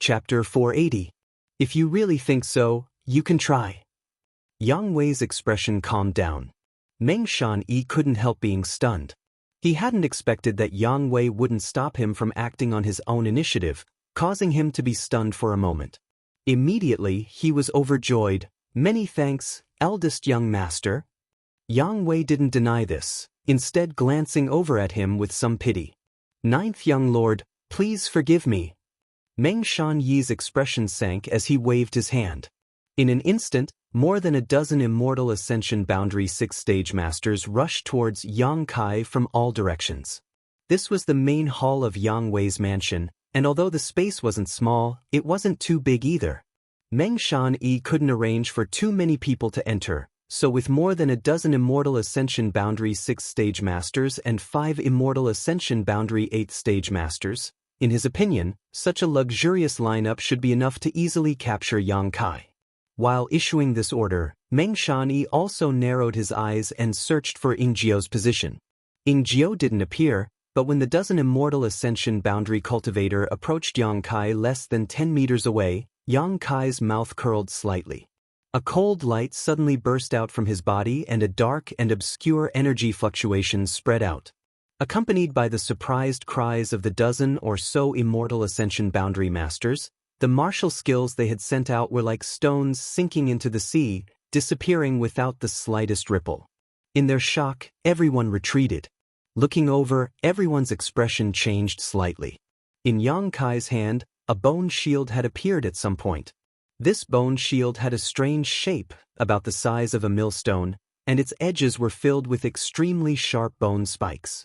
Chapter 480. If you really think so, you can try. Yang Wei's expression calmed down. Meng Shan-yi couldn't help being stunned. He hadn't expected that Yang Wei wouldn't stop him from acting on his own initiative, causing him to be stunned for a moment. Immediately, he was overjoyed. "Many thanks, eldest young master." Yang Wei didn't deny this, instead glancing over at him with some pity. "Ninth young lord, please forgive me." Meng Shan-yi's expression sank as he waved his hand. In an instant, more than a dozen Immortal Ascension Boundary 6 stage masters rushed towards Yang Kai from all directions. This was the main hall of Yang Wei's mansion, and although the space wasn't small, it wasn't too big either. Meng Shan-yi couldn't arrange for too many people to enter, so with more than a dozen Immortal Ascension Boundary 6 stage masters and 5 Immortal Ascension Boundary 8 stage masters, in his opinion, such a luxurious lineup should be enough to easily capture Yang Kai. While issuing this order, Meng Shan-yi also narrowed his eyes and searched for Ingjiu's position. Ingjiu didn't appear, but when the dozen Immortal Ascension Boundary cultivator approached Yang Kai less than 10 meters away, Yang Kai's mouth curled slightly. A cold light suddenly burst out from his body and a dark and obscure energy fluctuation spread out. Accompanied by the surprised cries of the dozen or so Immortal Ascension Boundary Masters, the martial skills they had sent out were like stones sinking into the sea, disappearing without the slightest ripple. In their shock, everyone retreated. Looking over, everyone's expression changed slightly. In Yang Kai's hand, a bone shield had appeared at some point. This bone shield had a strange shape, about the size of a millstone, and its edges were filled with extremely sharp bone spikes.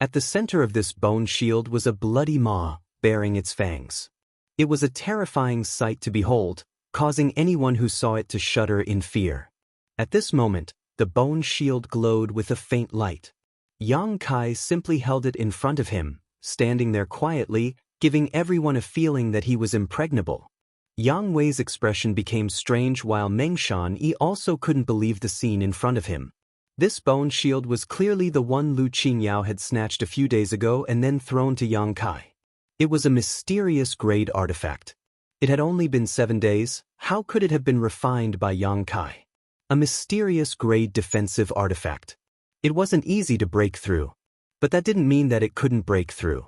At the center of this bone shield was a bloody maw, bearing its fangs. It was a terrifying sight to behold, causing anyone who saw it to shudder in fear. At this moment, the bone shield glowed with a faint light. Yang Kai simply held it in front of him, standing there quietly, giving everyone a feeling that he was impregnable. Yang Wei's expression became strange while Meng Shan-yi also couldn't believe the scene in front of him. This bone shield was clearly the one Lu Qingyao had snatched a few days ago and then thrown to Yang Kai. It was a mysterious grade artifact. It had only been 7 days, how could it have been refined by Yang Kai? A mysterious grade defensive artifact. It wasn't easy to break through. But that didn't mean that it couldn't break through.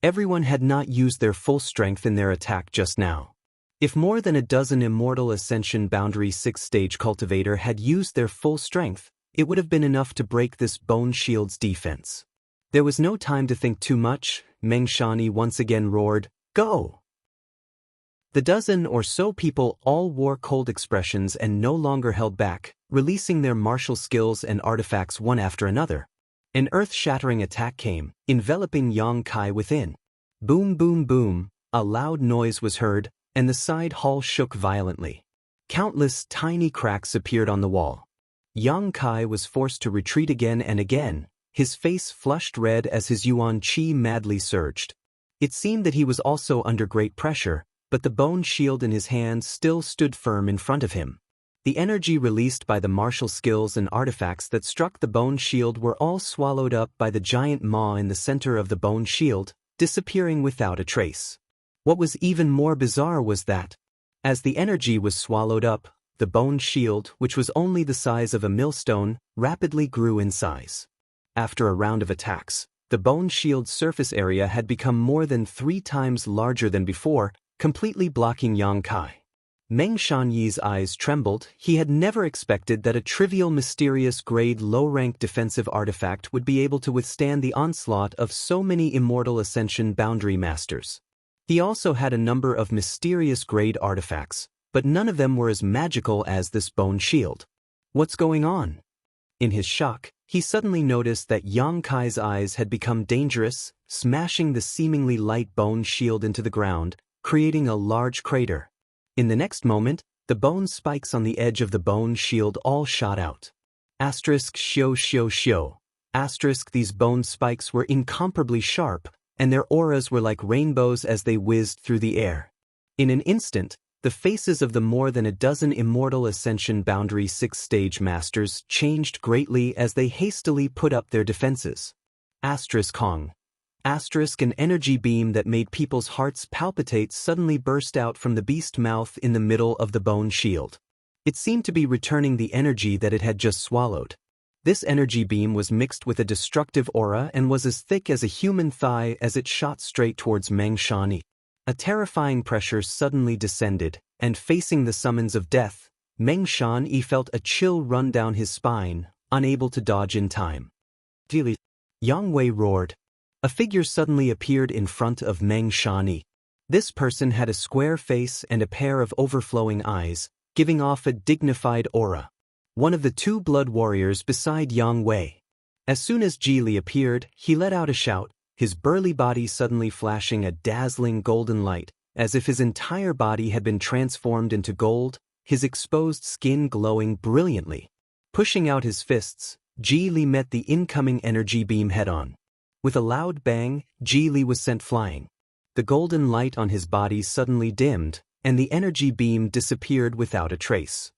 Everyone had not used their full strength in their attack just now. If more than a dozen Immortal Ascension Boundary 6 stage cultivator had used their full strength, it would have been enough to break this bone shield's defense. There was no time to think too much. Meng Shan-yi once again roared, "Go!" The dozen or so people all wore cold expressions and no longer held back, releasing their martial skills and artifacts one after another. An earth-shattering attack came, enveloping Yang Kai within. Boom boom boom, a loud noise was heard, and the side hall shook violently. Countless tiny cracks appeared on the wall. Yang Kai was forced to retreat again and again, his face flushed red as his yuan qi madly surged. It seemed that he was also under great pressure, but the bone shield in his hand still stood firm in front of him. The energy released by the martial skills and artifacts that struck the bone shield were all swallowed up by the giant maw in the center of the bone shield, disappearing without a trace. What was even more bizarre was that, as the energy was swallowed up, the bone shield, which was only the size of a millstone, rapidly grew in size. After a round of attacks, the bone shield's surface area had become more than 3 times larger than before, completely blocking Yang Kai. Meng Shan-yi's eyes trembled. He had never expected that a trivial mysterious grade low-rank defensive artifact would be able to withstand the onslaught of so many Immortal Ascension Boundary Masters. He also had a number of mysterious grade artifacts, but none of them were as magical as this bone shield. What's going on? In his shock, he suddenly noticed that Yang Kai's eyes had become dangerous, smashing the seemingly light bone shield into the ground, creating a large crater. In the next moment, the bone spikes on the edge of the bone shield all shot out. Shio shio shio. These bone spikes were incomparably sharp, and their auras were like rainbows as they whizzed through the air. In an instant, the faces of the more than a dozen Immortal Ascension Boundary 6 stage masters changed greatly as they hastily put up their defenses. Kong. An energy beam that made people's hearts palpitate suddenly burst out from the beast mouth in the middle of the bone shield. It seemed to be returning the energy that it had just swallowed. This energy beam was mixed with a destructive aura and was as thick as a human thigh as it shot straight towards Meng Shan. A terrifying pressure suddenly descended, and facing the summons of death, Meng Shan felt a chill run down his spine, unable to dodge in time. Yang Wei roared. A figure suddenly appeared in front of Meng Shan. This person had a square face and a pair of overflowing eyes, giving off a dignified aura. One of the two blood warriors beside Yang Wei. As soon as Ji Li appeared, he let out a shout, his burly body suddenly flashing a dazzling golden light, as if his entire body had been transformed into gold, his exposed skin glowing brilliantly. Pushing out his fists, Ji Li met the incoming energy beam head-on. With a loud bang, Ji Li was sent flying. The golden light on his body suddenly dimmed, and the energy beam disappeared without a trace.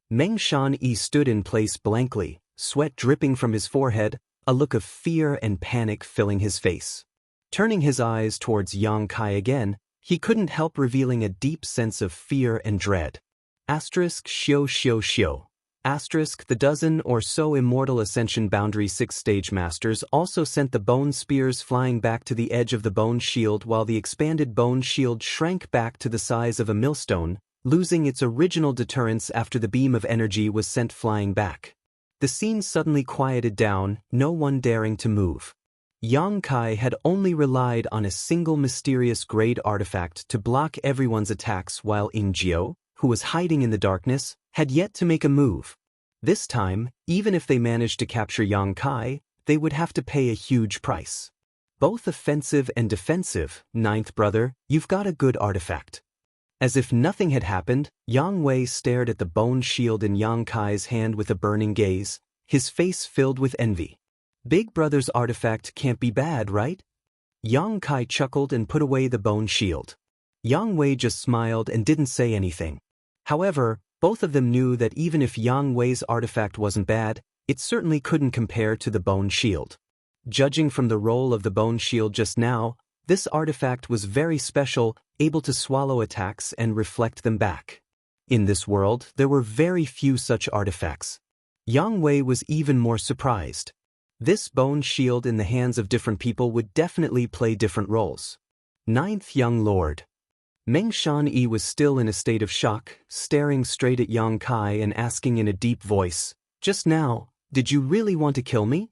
Meng Shan stood in place blankly, sweat dripping from his forehead, a look of fear and panic filling his face. Turning his eyes towards Yang Kai again, he couldn't help revealing a deep sense of fear and dread. Xiao xiao xiao. The dozen or so Immortal Ascension Boundary 6-stage masters also sent the bone spears flying back to the edge of the bone shield while the expanded bone shield shrank back to the size of a millstone, losing its original deterrence after the beam of energy was sent flying back. The scene suddenly quieted down, no one daring to move. Yang Kai had only relied on a single mysterious grade artifact to block everyone's attacks while Ing Jiao, who was hiding in the darkness, had yet to make a move. This time, even if they managed to capture Yang Kai, they would have to pay a huge price. Both offensive and defensive, ninth brother, you've got a good artifact. As if nothing had happened, Yang Wei stared at the bone shield in Yang Kai's hand with a burning gaze, his face filled with envy. Big brother's artifact can't be bad, right? Yang Kai chuckled and put away the bone shield. Yang Wei just smiled and didn't say anything. However, both of them knew that even if Yang Wei's artifact wasn't bad, it certainly couldn't compare to the bone shield. Judging from the role of the bone shield just now, this artifact was very special, able to swallow attacks and reflect them back. In this world, there were very few such artifacts. Yang Wei was even more surprised. This bone shield in the hands of different people would definitely play different roles. Ninth Young Lord. Meng Shan was still in a state of shock, staring straight at Yang Kai and asking in a deep voice, "Just now, did you really want to kill me?"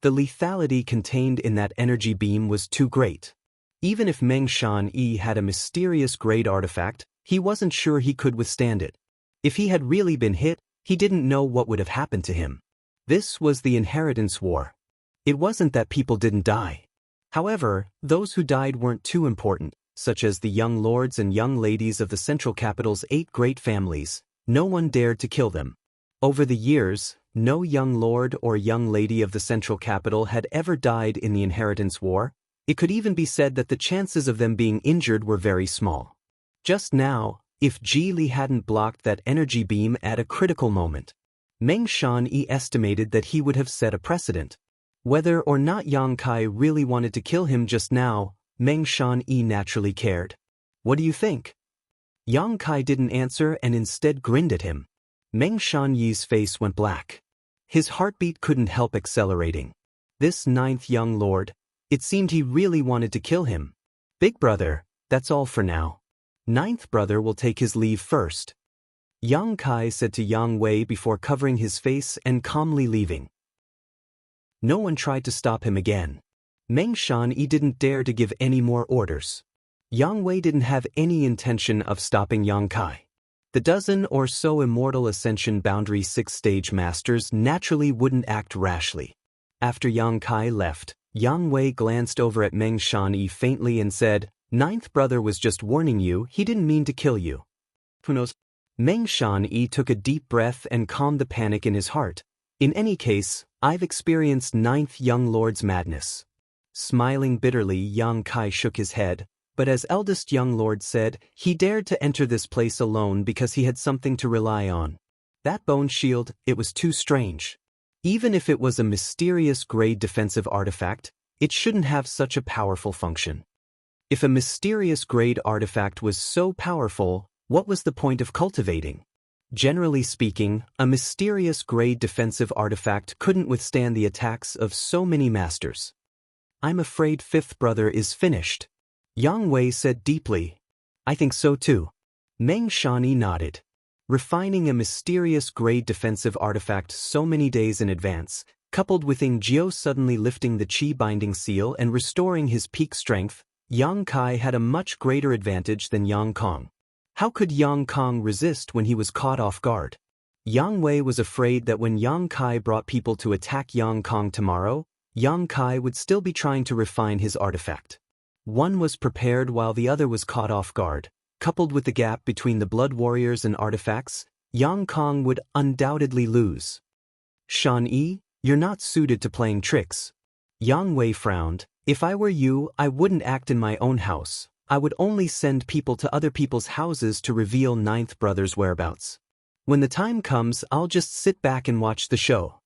The lethality contained in that energy beam was too great. Even if Meng Shan had a mysterious grade artifact, he wasn't sure he could withstand it. If he had really been hit, he didn't know what would have happened to him. This was the inheritance war. It wasn't that people didn't die. However, those who died weren't too important, such as the young lords and young ladies of the central capital's 8 great families. No one dared to kill them. Over the years, no young lord or young lady of the central capital had ever died in the inheritance war. It could even be said that the chances of them being injured were very small. Just now, if Ji Li hadn't blocked that energy beam at a critical moment, Meng Shan estimated that he would have set a precedent. Whether or not Yang Kai really wanted to kill him just now, Meng Shan naturally cared. "What do you think?" Yang Kai didn't answer and instead grinned at him. Meng Shan Yi's face went black. His heartbeat couldn't help accelerating. This ninth young lord, it seemed he really wanted to kill him. "Big brother, that's all for now. Ninth brother will take his leave first," Yang Kai said to Yang Wei before covering his face and calmly leaving. No one tried to stop him again. Meng Shan didn't dare to give any more orders. Yang Wei didn't have any intention of stopping Yang Kai. The dozen or so Immortal Ascension Boundary 6-stage masters naturally wouldn't act rashly. After Yang Kai left, Yang Wei glanced over at Meng Shan faintly and said, "Ninth brother was just warning you, he didn't mean to kill you." Who knows? Meng Shan took a deep breath and calmed the panic in his heart. "In any case, I've experienced ninth young lord's madness." Smiling bitterly, Yang Kai shook his head, but as eldest young lord said, he dared to enter this place alone because he had something to rely on. That bone shield, it was too strange. Even if it was a mysterious grade defensive artifact, it shouldn't have such a powerful function. If a mysterious grade artifact was so powerful, what was the point of cultivating? Generally speaking, a mysterious grade defensive artifact couldn't withstand the attacks of so many masters. I'm afraid fifth brother is finished. Yang Wei said deeply. I think so too. Meng Shanyi nodded. Refining a mysterious grade defensive artifact so many days in advance, coupled with Ing Jiao suddenly lifting the Qi binding seal and restoring his peak strength, Yang Kai had a much greater advantage than Yang Kong. How could Yang Kong resist when he was caught off guard? Yang Wei was afraid that when Yang Kai brought people to attack Yang Kong tomorrow, Yang Kai would still be trying to refine his artifact. One was prepared while the other was caught off guard. Coupled with the gap between the blood warriors and artifacts, Yang Kong would undoubtedly lose. Shanyi, you're not suited to playing tricks. Yang Wei frowned. If I were you, I wouldn't act in my own house. I would only send people to other people's houses to reveal ninth brother's whereabouts. When the time comes, I'll just sit back and watch the show.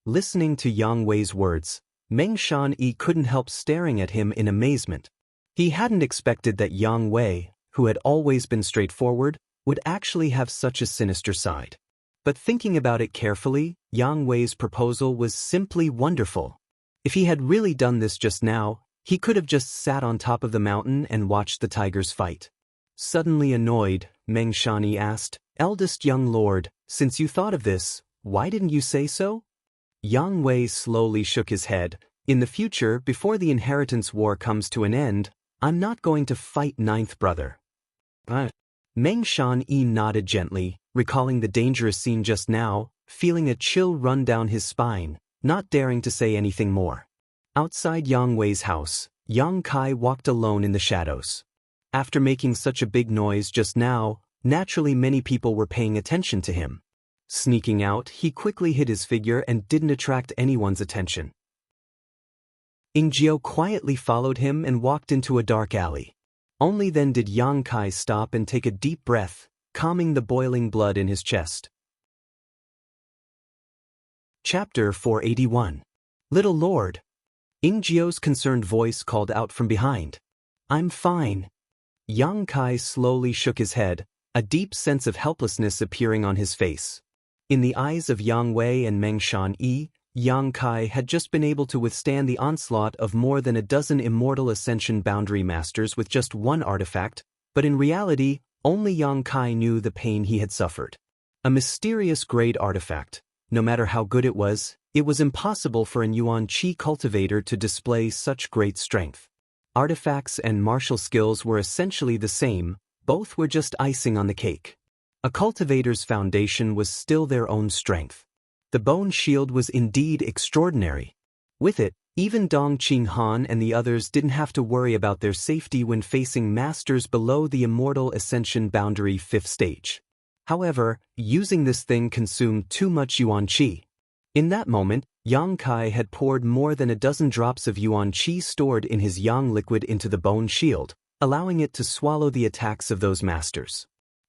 Listening to Yang Wei's words, Meng Shanyi couldn't help staring at him in amazement. He hadn't expected that Yang Wei, who had always been straightforward, would actually have such a sinister side. But thinking about it carefully, Yang Wei's proposal was simply wonderful. If he had really done this just now, he could have just sat on top of the mountain and watched the tigers fight. Suddenly annoyed, Meng Shanyi asked, Eldest young lord, since you thought of this, why didn't you say so? Yang Wei slowly shook his head. In the future, before the inheritance war comes to an end, I'm not going to fight ninth brother. Meng Shanyi nodded gently, recalling the dangerous scene just now, feeling a chill run down his spine, not daring to say anything more. Outside Yang Wei's house, Yang Kai walked alone in the shadows. After making such a big noise just now, naturally many people were paying attention to him. Sneaking out, he quickly hid his figure and didn't attract anyone's attention. Ing Jiao quietly followed him and walked into a dark alley. Only then did Yang Kai stop and take a deep breath, calming the boiling blood in his chest. Chapter 481. Little Lord. Ing Jiao's concerned voice called out from behind. I'm fine. Yang Kai slowly shook his head, a deep sense of helplessness appearing on his face. In the eyes of Yang Wei and Meng Shanyi, Yang Kai had just been able to withstand the onslaught of more than a dozen Immortal Ascension Boundary Masters with just one artifact, but in reality, only Yang Kai knew the pain he had suffered. A mysterious grade artifact. No matter how good it was impossible for an Yuan Qi cultivator to display such great strength. Artifacts and martial skills were essentially the same, both were just icing on the cake. A cultivator's foundation was still their own strength. The bone shield was indeed extraordinary. With it, even Dong Qinghan and the others didn't have to worry about their safety when facing masters below the Immortal Ascension Boundary 5th stage. However, using this thing consumed too much Yuan Qi. In that moment, Yang Kai had poured more than a dozen drops of Yuan Qi stored in his Yang liquid into the bone shield, allowing it to swallow the attacks of those masters.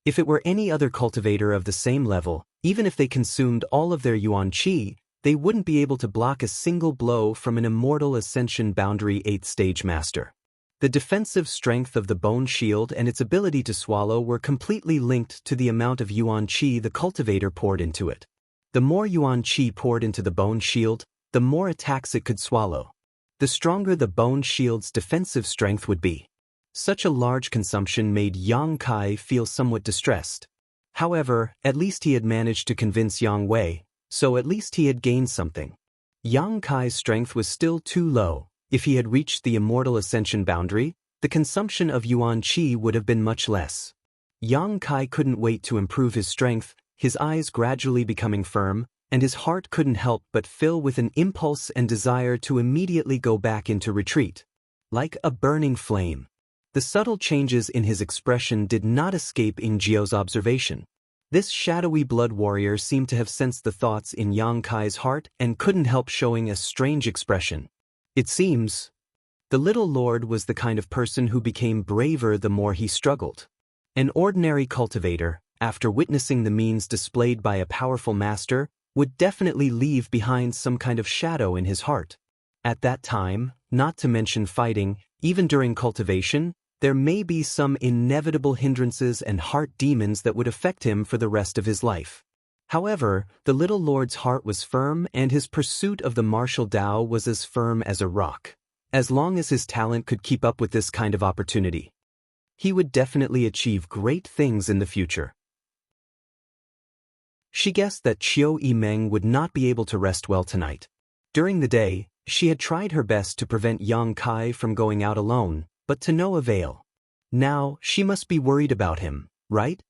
If it were any other cultivator of the same level, even if they consumed all of their Yuan Qi, they wouldn't be able to block a single blow from an Immortal Ascension Boundary 8th stage master. The defensive strength of the bone shield and its ability to swallow were completely linked to the amount of Yuan Qi the cultivator poured into it. The more Yuan Qi poured into the bone shield, the more attacks it could swallow. The stronger the bone shield's defensive strength would be. Such a large consumption made Yang Kai feel somewhat distressed. However, at least he had managed to convince Yang Wei, so at least he had gained something. Yang Kai's strength was still too low. If he had reached the Immortal Ascension boundary, the consumption of Yuan Qi would have been much less. Yang Kai couldn't wait to improve his strength, his eyes gradually becoming firm, and his heart couldn't help but fill with an impulse and desire to immediately go back into retreat. Like a burning flame. The subtle changes in his expression did not escape Ing Jiao's observation. This shadowy blood warrior seemed to have sensed the thoughts in Yang Kai's heart and couldn't help showing a strange expression. It seems, the little lord was the kind of person who became braver the more he struggled. An ordinary cultivator, after witnessing the means displayed by a powerful master, would definitely leave behind some kind of shadow in his heart. At that time, not to mention fighting, even during cultivation, there may be some inevitable hindrances and heart demons that would affect him for the rest of his life. However, the little lord's heart was firm and his pursuit of the martial Tao was as firm as a rock. As long as his talent could keep up with this kind of opportunity, he would definitely achieve great things in the future. She guessed that Qiu Yimeng would not be able to rest well tonight. During the day, she had tried her best to prevent Yang Kai from going out alone, but to no avail. Now, she must be worried about him, right?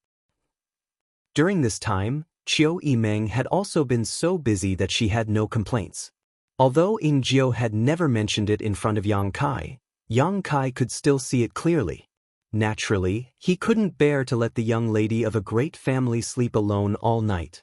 During this time, Qiu Yimeng had also been so busy that she had no complaints. Although Ying Jiu had never mentioned it in front of Yang Kai could still see it clearly. Naturally, he couldn't bear to let the young lady of a great family sleep alone all night.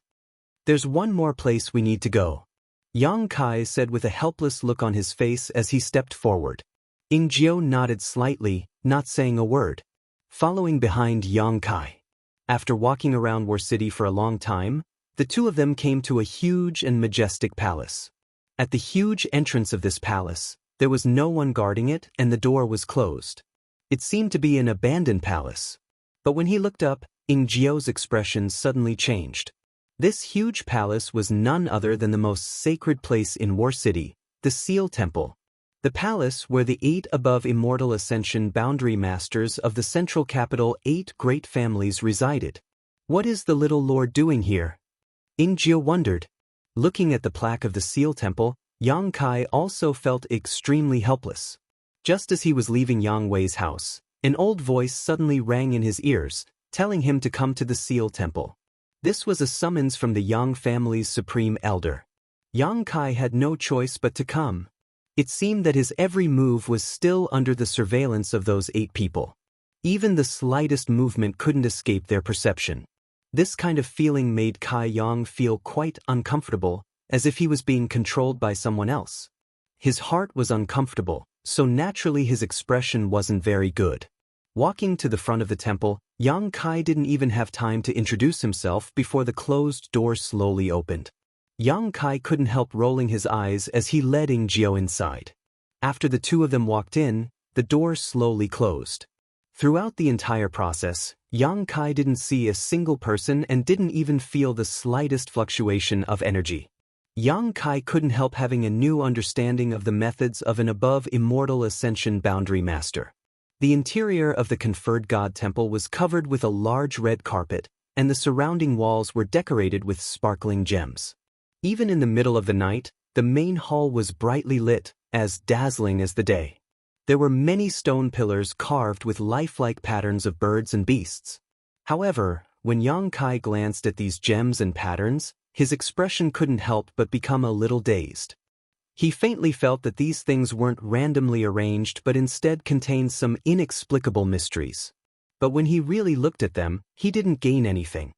"There's one more place we need to go," Yang Kai said with a helpless look on his face as he stepped forward. Ying Jiu nodded slightly, not saying a word, following behind Yang Kai. After walking around War City for a long time, the two of them came to a huge and majestic palace. At the huge entrance of this palace, there was no one guarding it and the door was closed. It seemed to be an abandoned palace. But when he looked up, Ying Jiu's expression suddenly changed. This huge palace was none other than the most sacred place in War City, the Seal Temple. The palace where the 8 above immortal ascension boundary masters of the central capital 8 great families resided. What is the little lord doing here? Ying Jiu wondered. Looking at the plaque of the Seal Temple, Yang Kai also felt extremely helpless. Just as he was leaving Yang Wei's house, an old voice suddenly rang in his ears, telling him to come to the Seal Temple. This was a summons from the Yang family's supreme elder. Yang Kai had no choice but to come. It seemed that his every move was still under the surveillance of those 8 people. Even the slightest movement couldn't escape their perception. This kind of feeling made Kai Yang feel quite uncomfortable, as if he was being controlled by someone else. His heart was uncomfortable, so naturally his expression wasn't very good. Walking to the front of the temple, Yang Kai didn't even have time to introduce himself before the closed door slowly opened. Yang Kai couldn't help rolling his eyes as he led Ying Jiu inside. After the two of them walked in, the door slowly closed. Throughout the entire process, Yang Kai didn't see a single person and didn't even feel the slightest fluctuation of energy. Yang Kai couldn't help having a new understanding of the methods of an above immortal ascension boundary master. The interior of the conferred god temple was covered with a large red carpet, and the surrounding walls were decorated with sparkling gems. Even in the middle of the night, the main hall was brightly lit, as dazzling as the day. There were many stone pillars carved with lifelike patterns of birds and beasts. However, when Yang Kai glanced at these gems and patterns, his expression couldn't help but become a little dazed. He faintly felt that these things weren't randomly arranged but instead contained some inexplicable mysteries. But when he really looked at them, he didn't gain anything.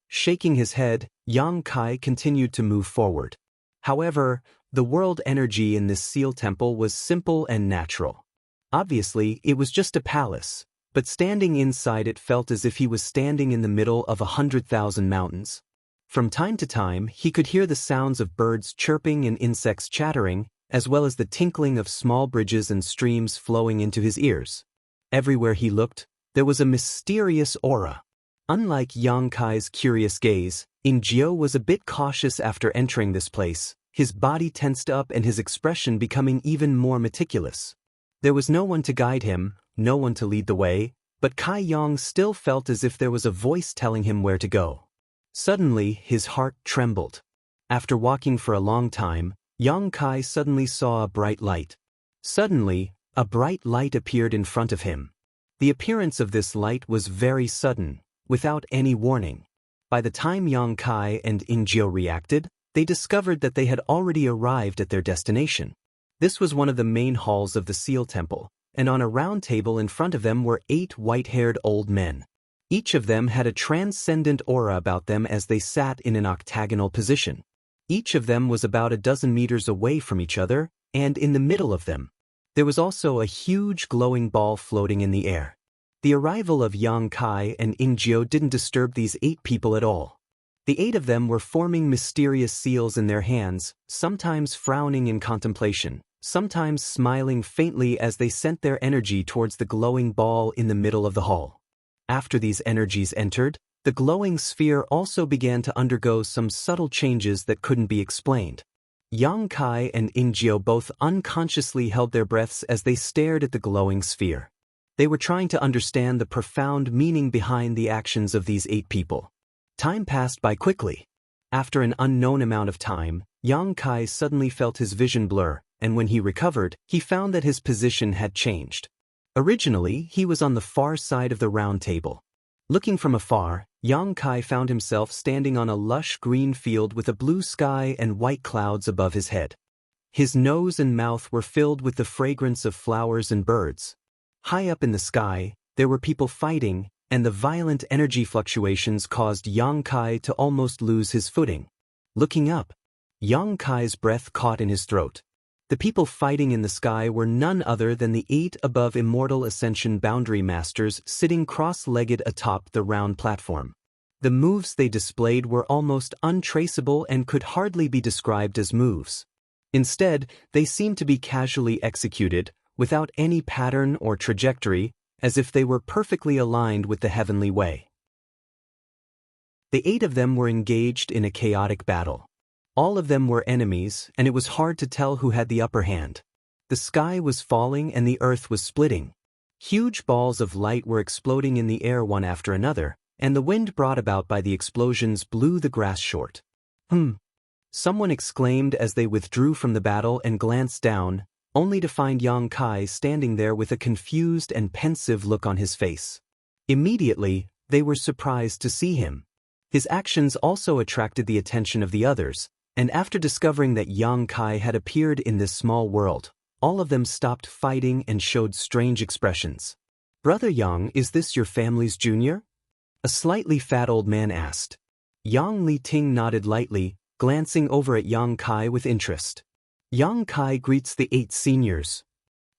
Shaking his head, Yang Kai continued to move forward. However, the world energy in this seal temple was simple and natural. Obviously, it was just a palace, but standing inside it felt as if he was standing in the middle of 100,000 mountains. From time to time, he could hear the sounds of birds chirping and insects chattering, as well as the tinkling of small bridges and streams flowing into his ears. Everywhere he looked, there was a mysterious aura. Unlike Yang Kai's curious gaze, Ying Jiu was a bit cautious after entering this place, his body tensed up and his expression becoming even more meticulous. There was no one to guide him, no one to lead the way, but Kai Yang still felt as if there was a voice telling him where to go. Suddenly, his heart trembled. After walking for a long time, Yang Kai suddenly saw a bright light. Suddenly, a bright light appeared in front of him. The appearance of this light was very sudden, without any warning. By the time Yang Kai and Ying Jiu reacted, they discovered that they had already arrived at their destination. This was one of the main halls of the Seal Temple, and on a round table in front of them were 8 white-haired old men. Each of them had a transcendent aura about them as they sat in an octagonal position. Each of them was about a dozen meters away from each other, and in the middle of them, there was also a huge glowing ball floating in the air. The arrival of Yang Kai and Ying Jiu didn't disturb these 8 people at all. The 8 of them were forming mysterious seals in their hands, sometimes frowning in contemplation, sometimes smiling faintly as they sent their energy towards the glowing ball in the middle of the hall. After these energies entered, the glowing sphere also began to undergo some subtle changes that couldn't be explained. Yang Kai and Ingjiu both unconsciously held their breaths as they stared at the glowing sphere. They were trying to understand the profound meaning behind the actions of these 8 people. Time passed by quickly. After an unknown amount of time, Yang Kai suddenly felt his vision blur, and when he recovered, he found that his position had changed. Originally, he was on the far side of the round table. Looking from afar, Yang Kai found himself standing on a lush green field with a blue sky and white clouds above his head. His nose and mouth were filled with the fragrance of flowers and birds. High up in the sky, there were people fighting, and the violent energy fluctuations caused Yang Kai to almost lose his footing. Looking up, Yang Kai's breath caught in his throat. The people fighting in the sky were none other than the 8 above Immortal Ascension Boundary Masters sitting cross-legged atop the round platform. The moves they displayed were almost untraceable and could hardly be described as moves. Instead, they seemed to be casually executed, without any pattern or trajectory, as if they were perfectly aligned with the heavenly way. The 8 of them were engaged in a chaotic battle. All of them were enemies, and it was hard to tell who had the upper hand. The sky was falling and the earth was splitting. Huge balls of light were exploding in the air one after another, and the wind brought about by the explosions blew the grass short. Someone exclaimed as they withdrew from the battle and glanced down, only to find Yang Kai standing there with a confused and pensive look on his face. Immediately, they were surprised to see him. His actions also attracted the attention of the others, and after discovering that Yang Kai had appeared in this small world, all of them stopped fighting and showed strange expressions. "Brother Yang, is this your family's junior?" a slightly fat old man asked. Yang Liting nodded lightly, glancing over at Yang Kai with interest. Yang Kai greets the 8 seniors.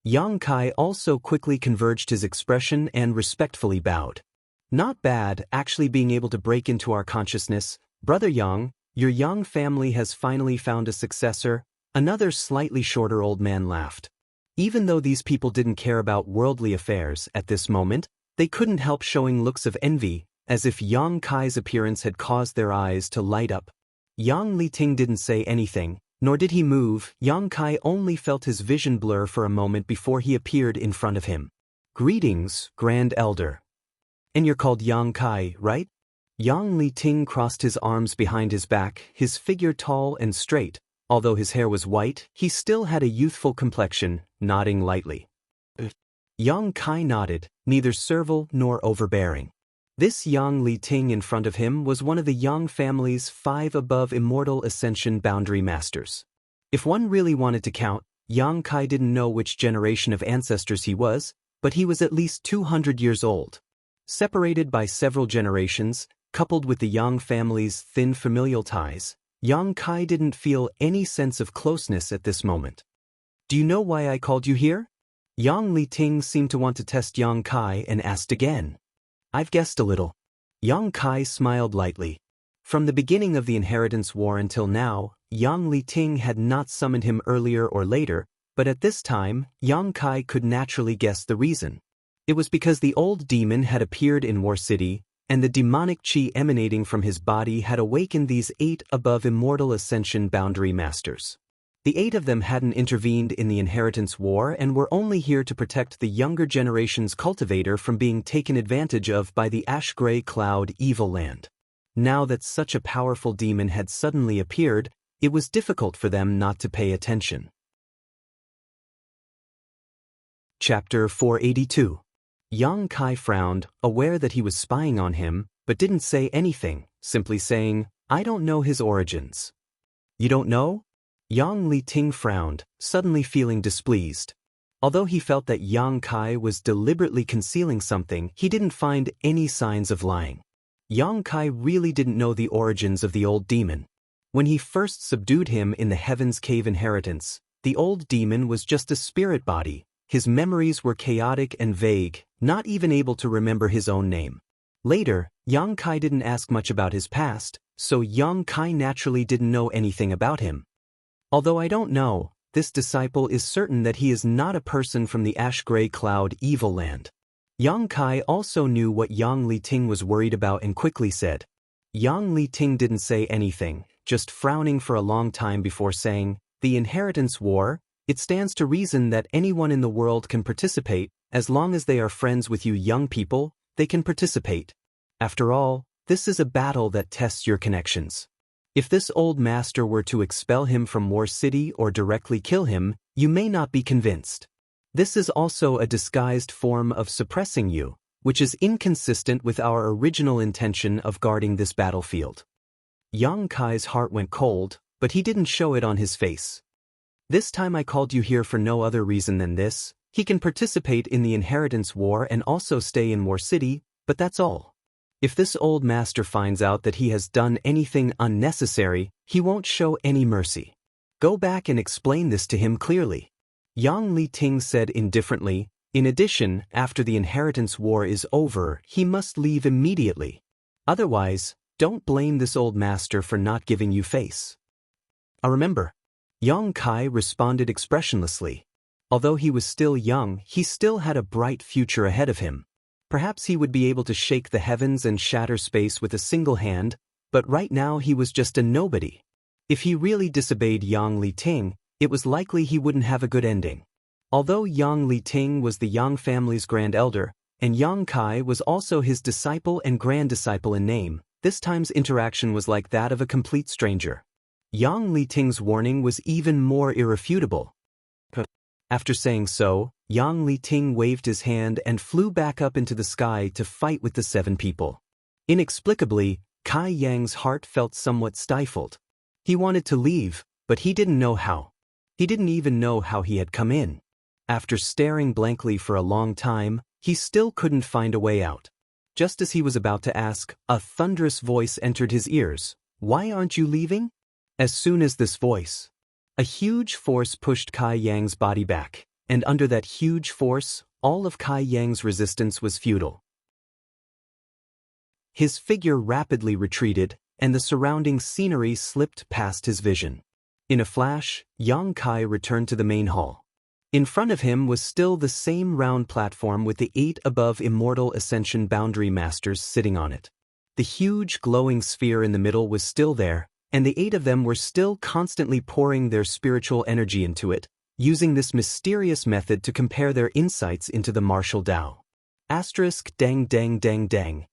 Yang Kai also quickly converged his expression and respectfully bowed. "Not bad, actually being able to break into our consciousness. Brother Yang, your Yang family has finally found a successor." Another slightly shorter old man laughed. Even though these people didn't care about worldly affairs at this moment, they couldn't help showing looks of envy, as if Yang Kai's appearance had caused their eyes to light up. Yang Liting didn't say anything, nor did he move. Yang Kai only felt his vision blur for a moment before he appeared in front of him. "Greetings, Grand Elder. And you're called Yang Kai, right?" Yang Liting crossed his arms behind his back, his figure tall and straight. Although his hair was white, he still had a youthful complexion, nodding lightly. Yang Kai nodded, neither servile nor overbearing. This Yang Liting in front of him was one of the Yang family's 5 above Immortal Ascension Boundary Masters. If one really wanted to count, Yang Kai didn't know which generation of ancestors he was, but he was at least 200 years old. Separated by several generations, coupled with the Yang family's thin familial ties, Yang Kai didn't feel any sense of closeness at this moment. "Do you know why I called you here?" Yang Liting seemed to want to test Yang Kai and asked again. "I've guessed a little." Yang Kai smiled lightly. From the beginning of the Inheritance War until now, Yang Liting had not summoned him earlier or later, but at this time, Yang Kai could naturally guess the reason. It was because the old demon had appeared in War City, and the demonic chi emanating from his body had awakened these 8 above Immortal Ascension Boundary Masters. The 8 of them hadn't intervened in the Inheritance War and were only here to protect the younger generation's cultivator from being taken advantage of by the ash-gray cloud Evil Land. Now that such a powerful demon had suddenly appeared, it was difficult for them not to pay attention. Chapter 482. Yang Kai frowned, aware that he was spying on him, but didn't say anything, simply saying, "I don't know his origins." "You don't know?" Yang Liting frowned, suddenly feeling displeased. Although he felt that Yang Kai was deliberately concealing something, he didn't find any signs of lying. Yang Kai really didn't know the origins of the old demon. When he first subdued him in the Heaven's Cave Inheritance, the old demon was just a spirit body. His memories were chaotic and vague, not even able to remember his own name. Later, Yang Kai didn't ask much about his past, so Yang Kai naturally didn't know anything about him. "Although I don't know, this disciple is certain that he is not a person from the ash-gray cloud evil land. Yang Kai also knew what Yang Liting was worried about and quickly said. Yang Liting didn't say anything, just frowning for a long time before saying, "The inheritance war, it stands to reason that anyone in the world can participate, as long as they are friends with you young people, they can participate. After all, this is a battle that tests your connections. If this old master were to expel him from War City or directly kill him, you may not be convinced. This is also a disguised form of suppressing you, which is inconsistent with our original intention of guarding this battlefield." Yang Kai's heart went cold, but he didn't show it on his face. "This time I called you here for no other reason than this. He can participate in the inheritance war and also stay in War City, but that's all. If this old master finds out that he has done anything unnecessary, he won't show any mercy. Go back and explain this to him clearly." Yang Liting said indifferently, "In addition, after the inheritance war is over, he must leave immediately. Otherwise, don't blame this old master for not giving you face." "I remember." Yang Kai responded expressionlessly. Although he was still young, he still had a bright future ahead of him. Perhaps he would be able to shake the heavens and shatter space with a single hand, but right now he was just a nobody. If he really disobeyed Yang Liting, it was likely he wouldn't have a good ending. Although Yang Liting was the Yang family's grand elder, and Yang Kai was also his disciple and grand disciple in name, this time's interaction was like that of a complete stranger. Yang Liting's warning was even more irrefutable. After saying so, Yang Liting waved his hand and flew back up into the sky to fight with the 7 people. Inexplicably, Kai Yang's heart felt somewhat stifled. He wanted to leave, but he didn't know how. He didn't even know how he had come in. After staring blankly for a long time, he still couldn't find a way out. Just as he was about to ask, a thunderous voice entered his ears. "Why aren't you leaving?" As soon as this voice, a huge force pushed Kai Yang's body back, and under that huge force, all of Kai Yang's resistance was futile. His figure rapidly retreated, and the surrounding scenery slipped past his vision. In a flash, Yang Kai returned to the main hall. In front of him was still the same round platform with the 8 above Immortal Ascension Boundary Masters sitting on it. The huge glowing sphere in the middle was still there, and the 8 of them were still constantly pouring their spiritual energy into it, using this mysterious method to compare their insights into the martial Tao. Dang dang dang dang.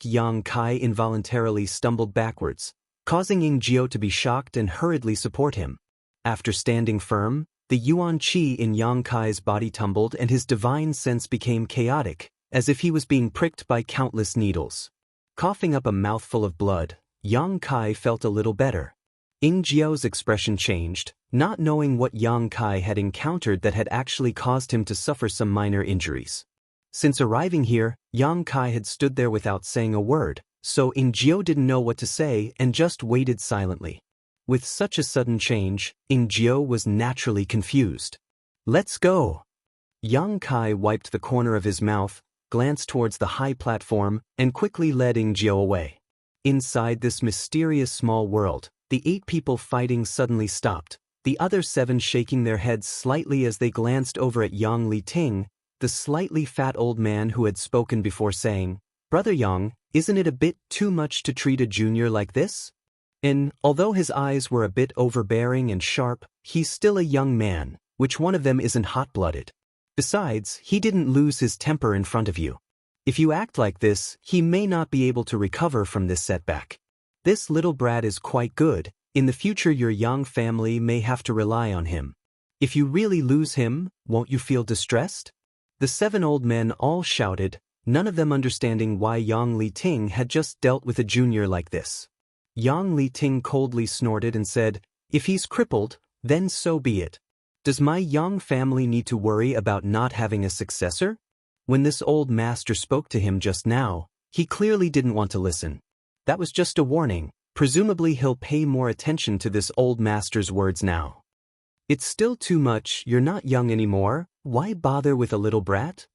Yang Kai involuntarily stumbled backwards, causing Ying Jiao to be shocked and hurriedly support him. After standing firm, the Yuan Qi in Yang Kai's body tumbled and his divine sense became chaotic, as if he was being pricked by countless needles. Coughing up a mouthful of blood, Yang Kai felt a little better. Ying Jiao's expression changed, not knowing what Yang Kai had encountered that had actually caused him to suffer some minor injuries. Since arriving here, Yang Kai had stood there without saying a word, so Ying Jiao didn't know what to say and just waited silently. With such a sudden change, Ying Jiao was naturally confused. "Let's go." Yang Kai wiped the corner of his mouth, glanced towards the high platform, and quickly led Ying Jiao away. Inside this mysterious small world, the 8 people fighting suddenly stopped, the other 7 shaking their heads slightly as they glanced over at Yang Liting, the slightly fat old man who had spoken before, saying, "Brother Yang, isn't it a bit too much to treat a junior like this?" And, although his eyes were a bit overbearing and sharp, he's still a young man, which one of them isn't hot-blooded? Besides, he didn't lose his temper in front of you. If you act like this, he may not be able to recover from this setback. This little brat is quite good. In the future your Yang family may have to rely on him. If you really lose him, won't you feel distressed? The 7 old men all shouted, none of them understanding why Yang Liting had just dealt with a junior like this. Yang Liting coldly snorted and said, "If he's crippled, then so be it. Does my Yang family need to worry about not having a successor?" When this old master spoke to him just now, he clearly didn't want to listen. That was just a warning. Presumably he'll pay more attention to this old master's words now. "It's still too much, you're not young anymore, why bother with a little brat?"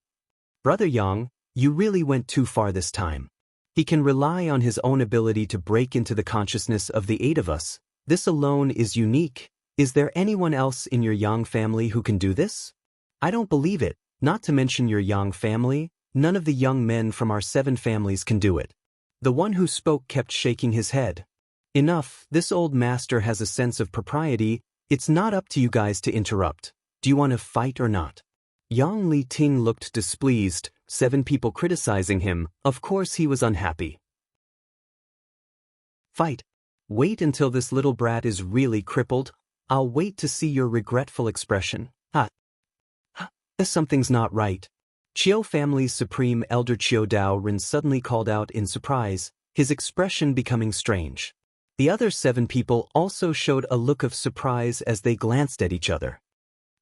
"Brother Yang, you really went too far this time. He can rely on his own ability to break into the consciousness of the 8 of us. This alone is unique, Is there anyone else in your Yang family who can do this? I don't believe it, not to mention your Yang family, none of the young men from our 7 families can do it. The one who spoke kept shaking his head. Enough, this old master has a sense of propriety, it's not up to you guys to interrupt. Do you want to fight or not? Yang Li Ting looked displeased, 7 people criticizing him, of course he was unhappy. Fight. Wait until this little brat is really crippled, I'll wait to see your regretful expression. Something's not right. Qiu family's supreme elder Qiu Daoren suddenly called out in surprise, his expression becoming strange. The other 7 people also showed a look of surprise as they glanced at each other.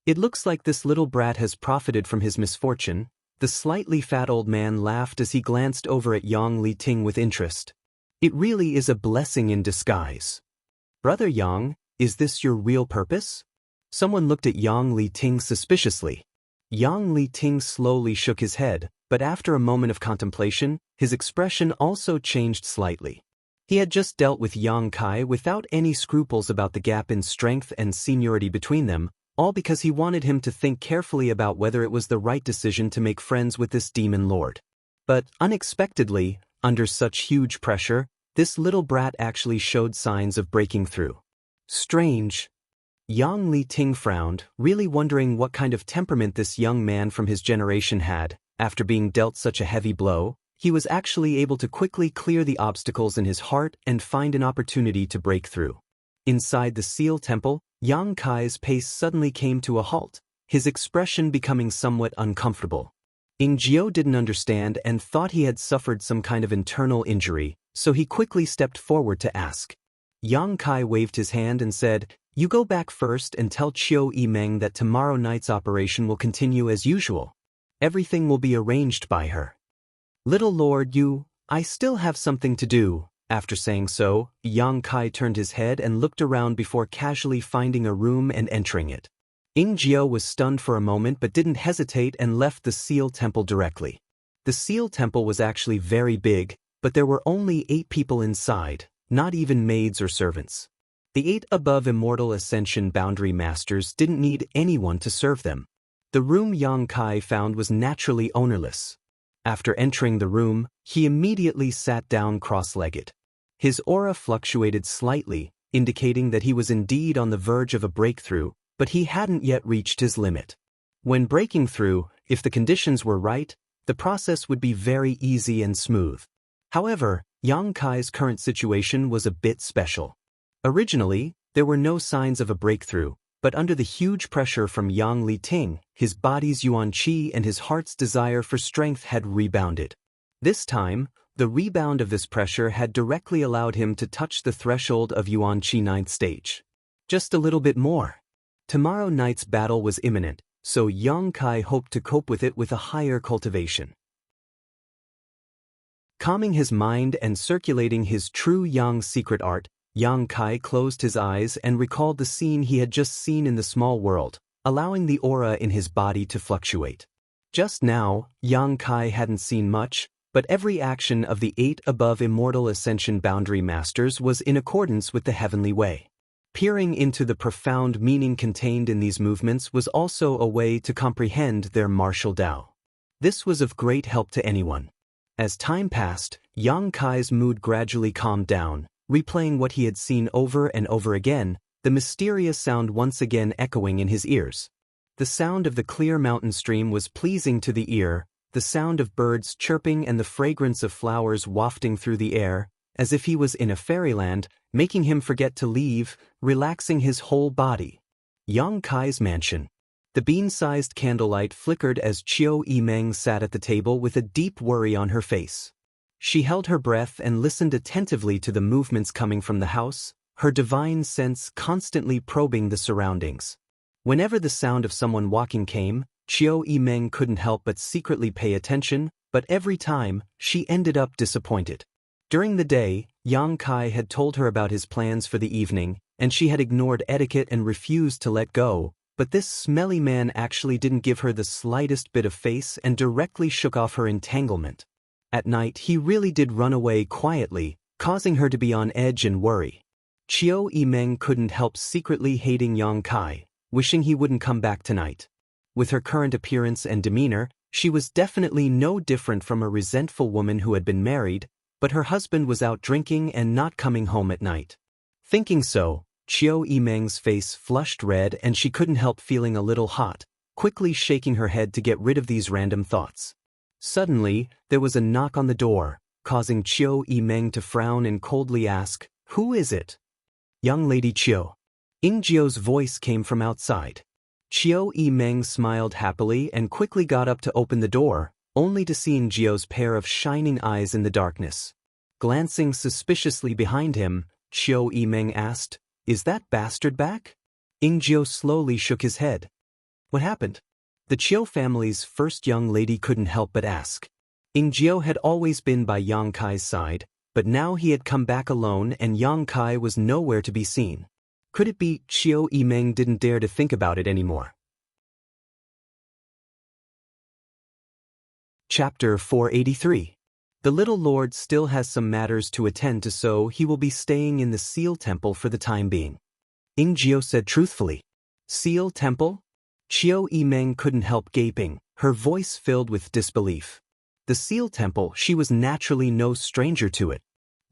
It looks like this little brat has profited from his misfortune. The slightly fat old man laughed as he glanced over at Yang Li Ting with interest. It really is a blessing in disguise. Brother Yang, is this your real purpose? Someone looked at Yang Li Ting suspiciously. Yang Li Ting slowly shook his head, but after a moment of contemplation, his expression also changed slightly. He had just dealt with Yang Kai without any scruples about the gap in strength and seniority between them, all because he wanted him to think carefully about whether it was the right decision to make friends with this demon lord. But, unexpectedly, under such huge pressure, this little brat actually showed signs of breaking through. Strange. Yang Li Ting frowned, really wondering what kind of temperament this young man from his generation had. After being dealt such a heavy blow, he was actually able to quickly clear the obstacles in his heart and find an opportunity to break through. Inside the Seal Temple, Yang Kai's pace suddenly came to a halt, his expression becoming somewhat uncomfortable. Ying Jiao didn't understand and thought he had suffered some kind of internal injury, so he quickly stepped forward to ask. Yang Kai waved his hand and said, "You go back first and tell Qiu Yimeng that tomorrow night's operation will continue as usual. Everything will be arranged by her. Little Lord I still have something to do." After saying so, Yang Kai turned his head and looked around before casually finding a room and entering it. Ying Jiao was stunned for a moment but didn't hesitate and left the Seal Temple directly. The Seal Temple was actually very big, but there were only 8 people inside, not even maids or servants. The 8 above Immortal Ascension Boundary Masters didn't need anyone to serve them. The room Yang Kai found was naturally ownerless. After entering the room, he immediately sat down cross-legged. His aura fluctuated slightly, indicating that he was indeed on the verge of a breakthrough, but he hadn't yet reached his limit. When breaking through, if the conditions were right, the process would be very easy and smooth. However, Yang Kai's current situation was a bit special. Originally, there were no signs of a breakthrough, but under the huge pressure from Yang Li Ting, his body's yuan qi and his heart's desire for strength had rebounded. This time, the rebound of this pressure had directly allowed him to touch the threshold of yuan qi 9th stage. Just a little bit more. Tomorrow night's battle was imminent, so Yang Kai hoped to cope with it with a higher cultivation. Calming his mind and circulating his true Yang secret art, Yang Kai closed his eyes and recalled the scene he had just seen in the small world, allowing the aura in his body to fluctuate. Just now, Yang Kai hadn't seen much, but every action of the 8 above Immortal Ascension Boundary Masters was in accordance with the heavenly way. Peering into the profound meaning contained in these movements was also a way to comprehend their martial Tao. This was of great help to anyone. As time passed, Yang Kai's mood gradually calmed down, replaying what he had seen over and over again, the mysterious sound once again echoing in his ears. The sound of the clear mountain stream was pleasing to the ear, the sound of birds chirping and the fragrance of flowers wafting through the air, as if he was in a fairyland, making him forget to leave, relaxing his whole body. Yang Kai's mansion. The bean-sized candlelight flickered as Qiu Yimeng sat at the table with a deep worry on her face. She held her breath and listened attentively to the movements coming from the house, her divine sense constantly probing the surroundings. Whenever the sound of someone walking came, Qiu Yimeng couldn't help but secretly pay attention, but every time, she ended up disappointed. During the day, Yang Kai had told her about his plans for the evening, and she had ignored etiquette and refused to let go, but this smelly man actually didn't give her the slightest bit of face and directly shook off her entanglement. At night he really did run away quietly, causing her to be on edge and worry. Qiu Yimeng couldn't help secretly hating Yang Kai, wishing he wouldn't come back tonight. With her current appearance and demeanor, she was definitely no different from a resentful woman who had been married, but her husband was out drinking and not coming home at night. Thinking so, Qiu Yimeng's face flushed red and she couldn't help feeling a little hot, quickly shaking her head to get rid of these random thoughts. Suddenly, there was a knock on the door, causing Qiu Yimeng to frown and coldly ask, "Who is it?" "Young Lady Qiu." Ingjiu's voice came from outside. Qiu Yimeng smiled happily and quickly got up to open the door, only to see Ingjiu's pair of shining eyes in the darkness. Glancing suspiciously behind him, Qiu Yimeng asked, "Is that bastard back?" Ingjiu slowly shook his head. "What happened?" The Qiu family's first young lady couldn't help but ask. Ingjiu had always been by Yang Kai's side, but now he had come back alone and Yang Kai was nowhere to be seen. Could it be Qiu Yimeng didn't dare to think about it anymore? Chapter 483. The little lord still has some matters to attend to, so he will be staying in the Seal Temple for the time being. Ingjiu said truthfully. Seal Temple? Qiu Yimeng couldn't help gaping, her voice filled with disbelief. The Seal Temple, she was naturally no stranger to it.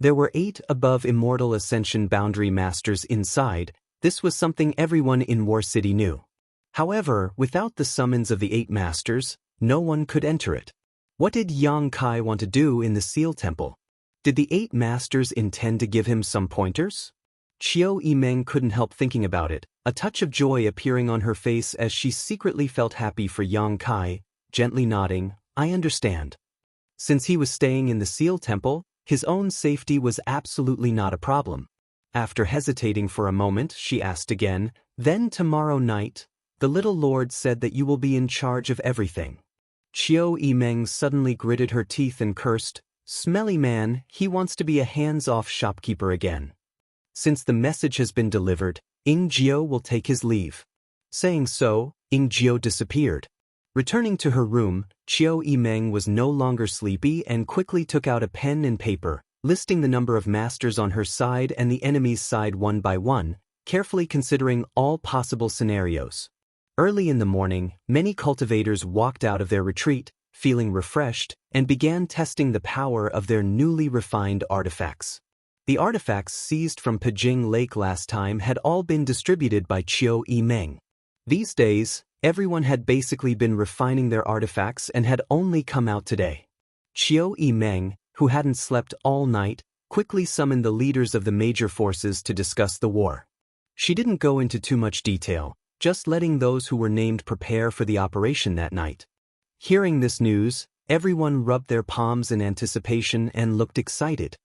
There were 8 above Immortal Ascension boundary masters inside. This was something everyone in War City knew. However, without the summons of the 8 masters, no one could enter it. What did Yang Kai want to do in the Seal Temple? Did the 8 masters intend to give him some pointers? Qiu Yimeng couldn't help thinking about it, a touch of joy appearing on her face as she secretly felt happy for Yang Kai, gently nodding, "I understand." Since he was staying in the Seal Temple, his own safety was absolutely not a problem. After hesitating for a moment, she asked again, "Then tomorrow night, the little lord said that you will be in charge of everything." Qiu Yimeng suddenly gritted her teeth and cursed, "Smelly man, he wants to be a hands-off shopkeeper again." Since the message has been delivered, Ingjiu will take his leave. Saying so, Ingjiu disappeared. Returning to her room, Qiu Yimeng was no longer sleepy and quickly took out a pen and paper, listing the number of masters on her side and the enemy's side one by one, carefully considering all possible scenarios. Early in the morning, many cultivators walked out of their retreat, feeling refreshed, and began testing the power of their newly refined artifacts. The artifacts seized from Pijing Lake last time had all been distributed by Qiu Yimeng. These days, everyone had basically been refining their artifacts and had only come out today. Qiu Yimeng, who hadn't slept all night, quickly summoned the leaders of the major forces to discuss the war. She didn't go into too much detail, just letting those who were named prepare for the operation that night. Hearing this news, everyone rubbed their palms in anticipation and looked excited.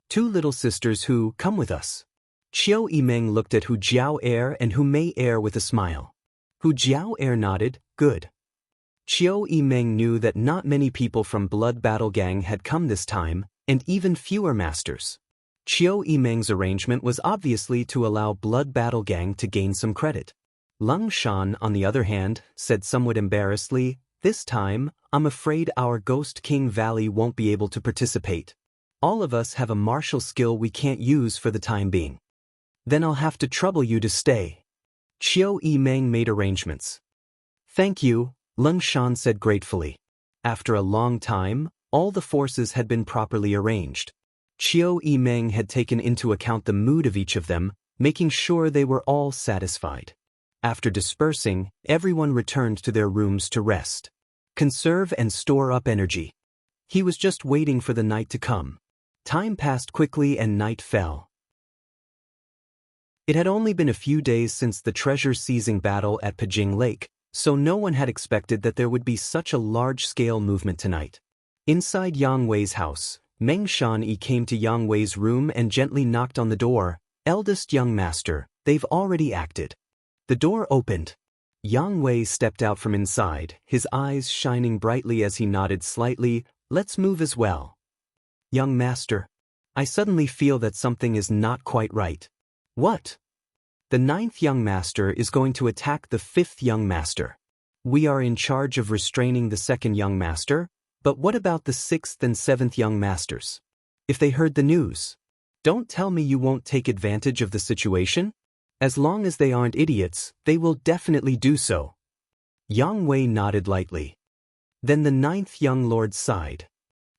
2 little sisters who come with us. Qiu Yimeng looked at Hu Jiao and Hu Mei with a smile. Hu Jiao nodded, "Good." Qiu Yimeng knew that not many people from Blood Battle Gang had come this time, and even fewer masters. Qiu Yimeng's arrangement was obviously to allow Blood Battle Gang to gain some credit. Lung Shan, on the other hand, said somewhat embarrassedly, "This time, I'm afraid our Ghost King Valley won't be able to participate. All of us have a martial skill we can't use for the time being." "Then I'll have to trouble you to stay." Qiu Yimeng made arrangements. "Thank you," Lung Shan said gratefully. After a long time, all the forces had been properly arranged. Qiu Yimeng had taken into account the mood of each of them, making sure they were all satisfied. After dispersing, everyone returned to their rooms to rest. Conserve and store up energy. He was just waiting for the night to come. Time passed quickly and night fell. It had only been a few days since the treasure-seizing battle at Pijing Lake, so no one had expected that there would be such a large-scale movement tonight. Inside Yang Wei's house, Meng Shanyi came to Yang Wei's room and gently knocked on the door. "Eldest young master, they've already acted." The door opened. Yang Wei stepped out from inside, his eyes shining brightly as he nodded slightly, "Let's move as well." "Young master, I suddenly feel that something is not quite right." "What?" "The 9th young master is going to attack the 5th young master. We are in charge of restraining the 2nd young master, but what about the 6th and 7th young masters? If they heard the news?" Don't tell me you won't take advantage of the situation? As long as they aren't idiots, they will definitely do so. Yang Wei nodded lightly. Then the ninth young lord sighed.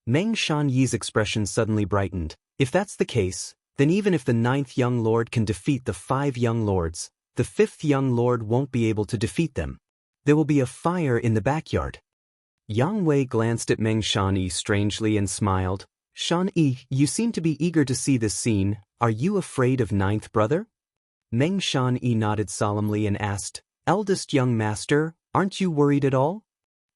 Meng Shanyi's expression suddenly brightened. If that's the case, then even if the ninth young lord can defeat the 5 young lords, the 5th young lord won't be able to defeat them. There will be a fire in the backyard. Yang Wei glanced at Meng Shanyi strangely and smiled. Shanyi, you seem to be eager to see this scene. Are you afraid of ninth brother? Meng Shanyi nodded solemnly and asked, Eldest young master, aren't you worried at all?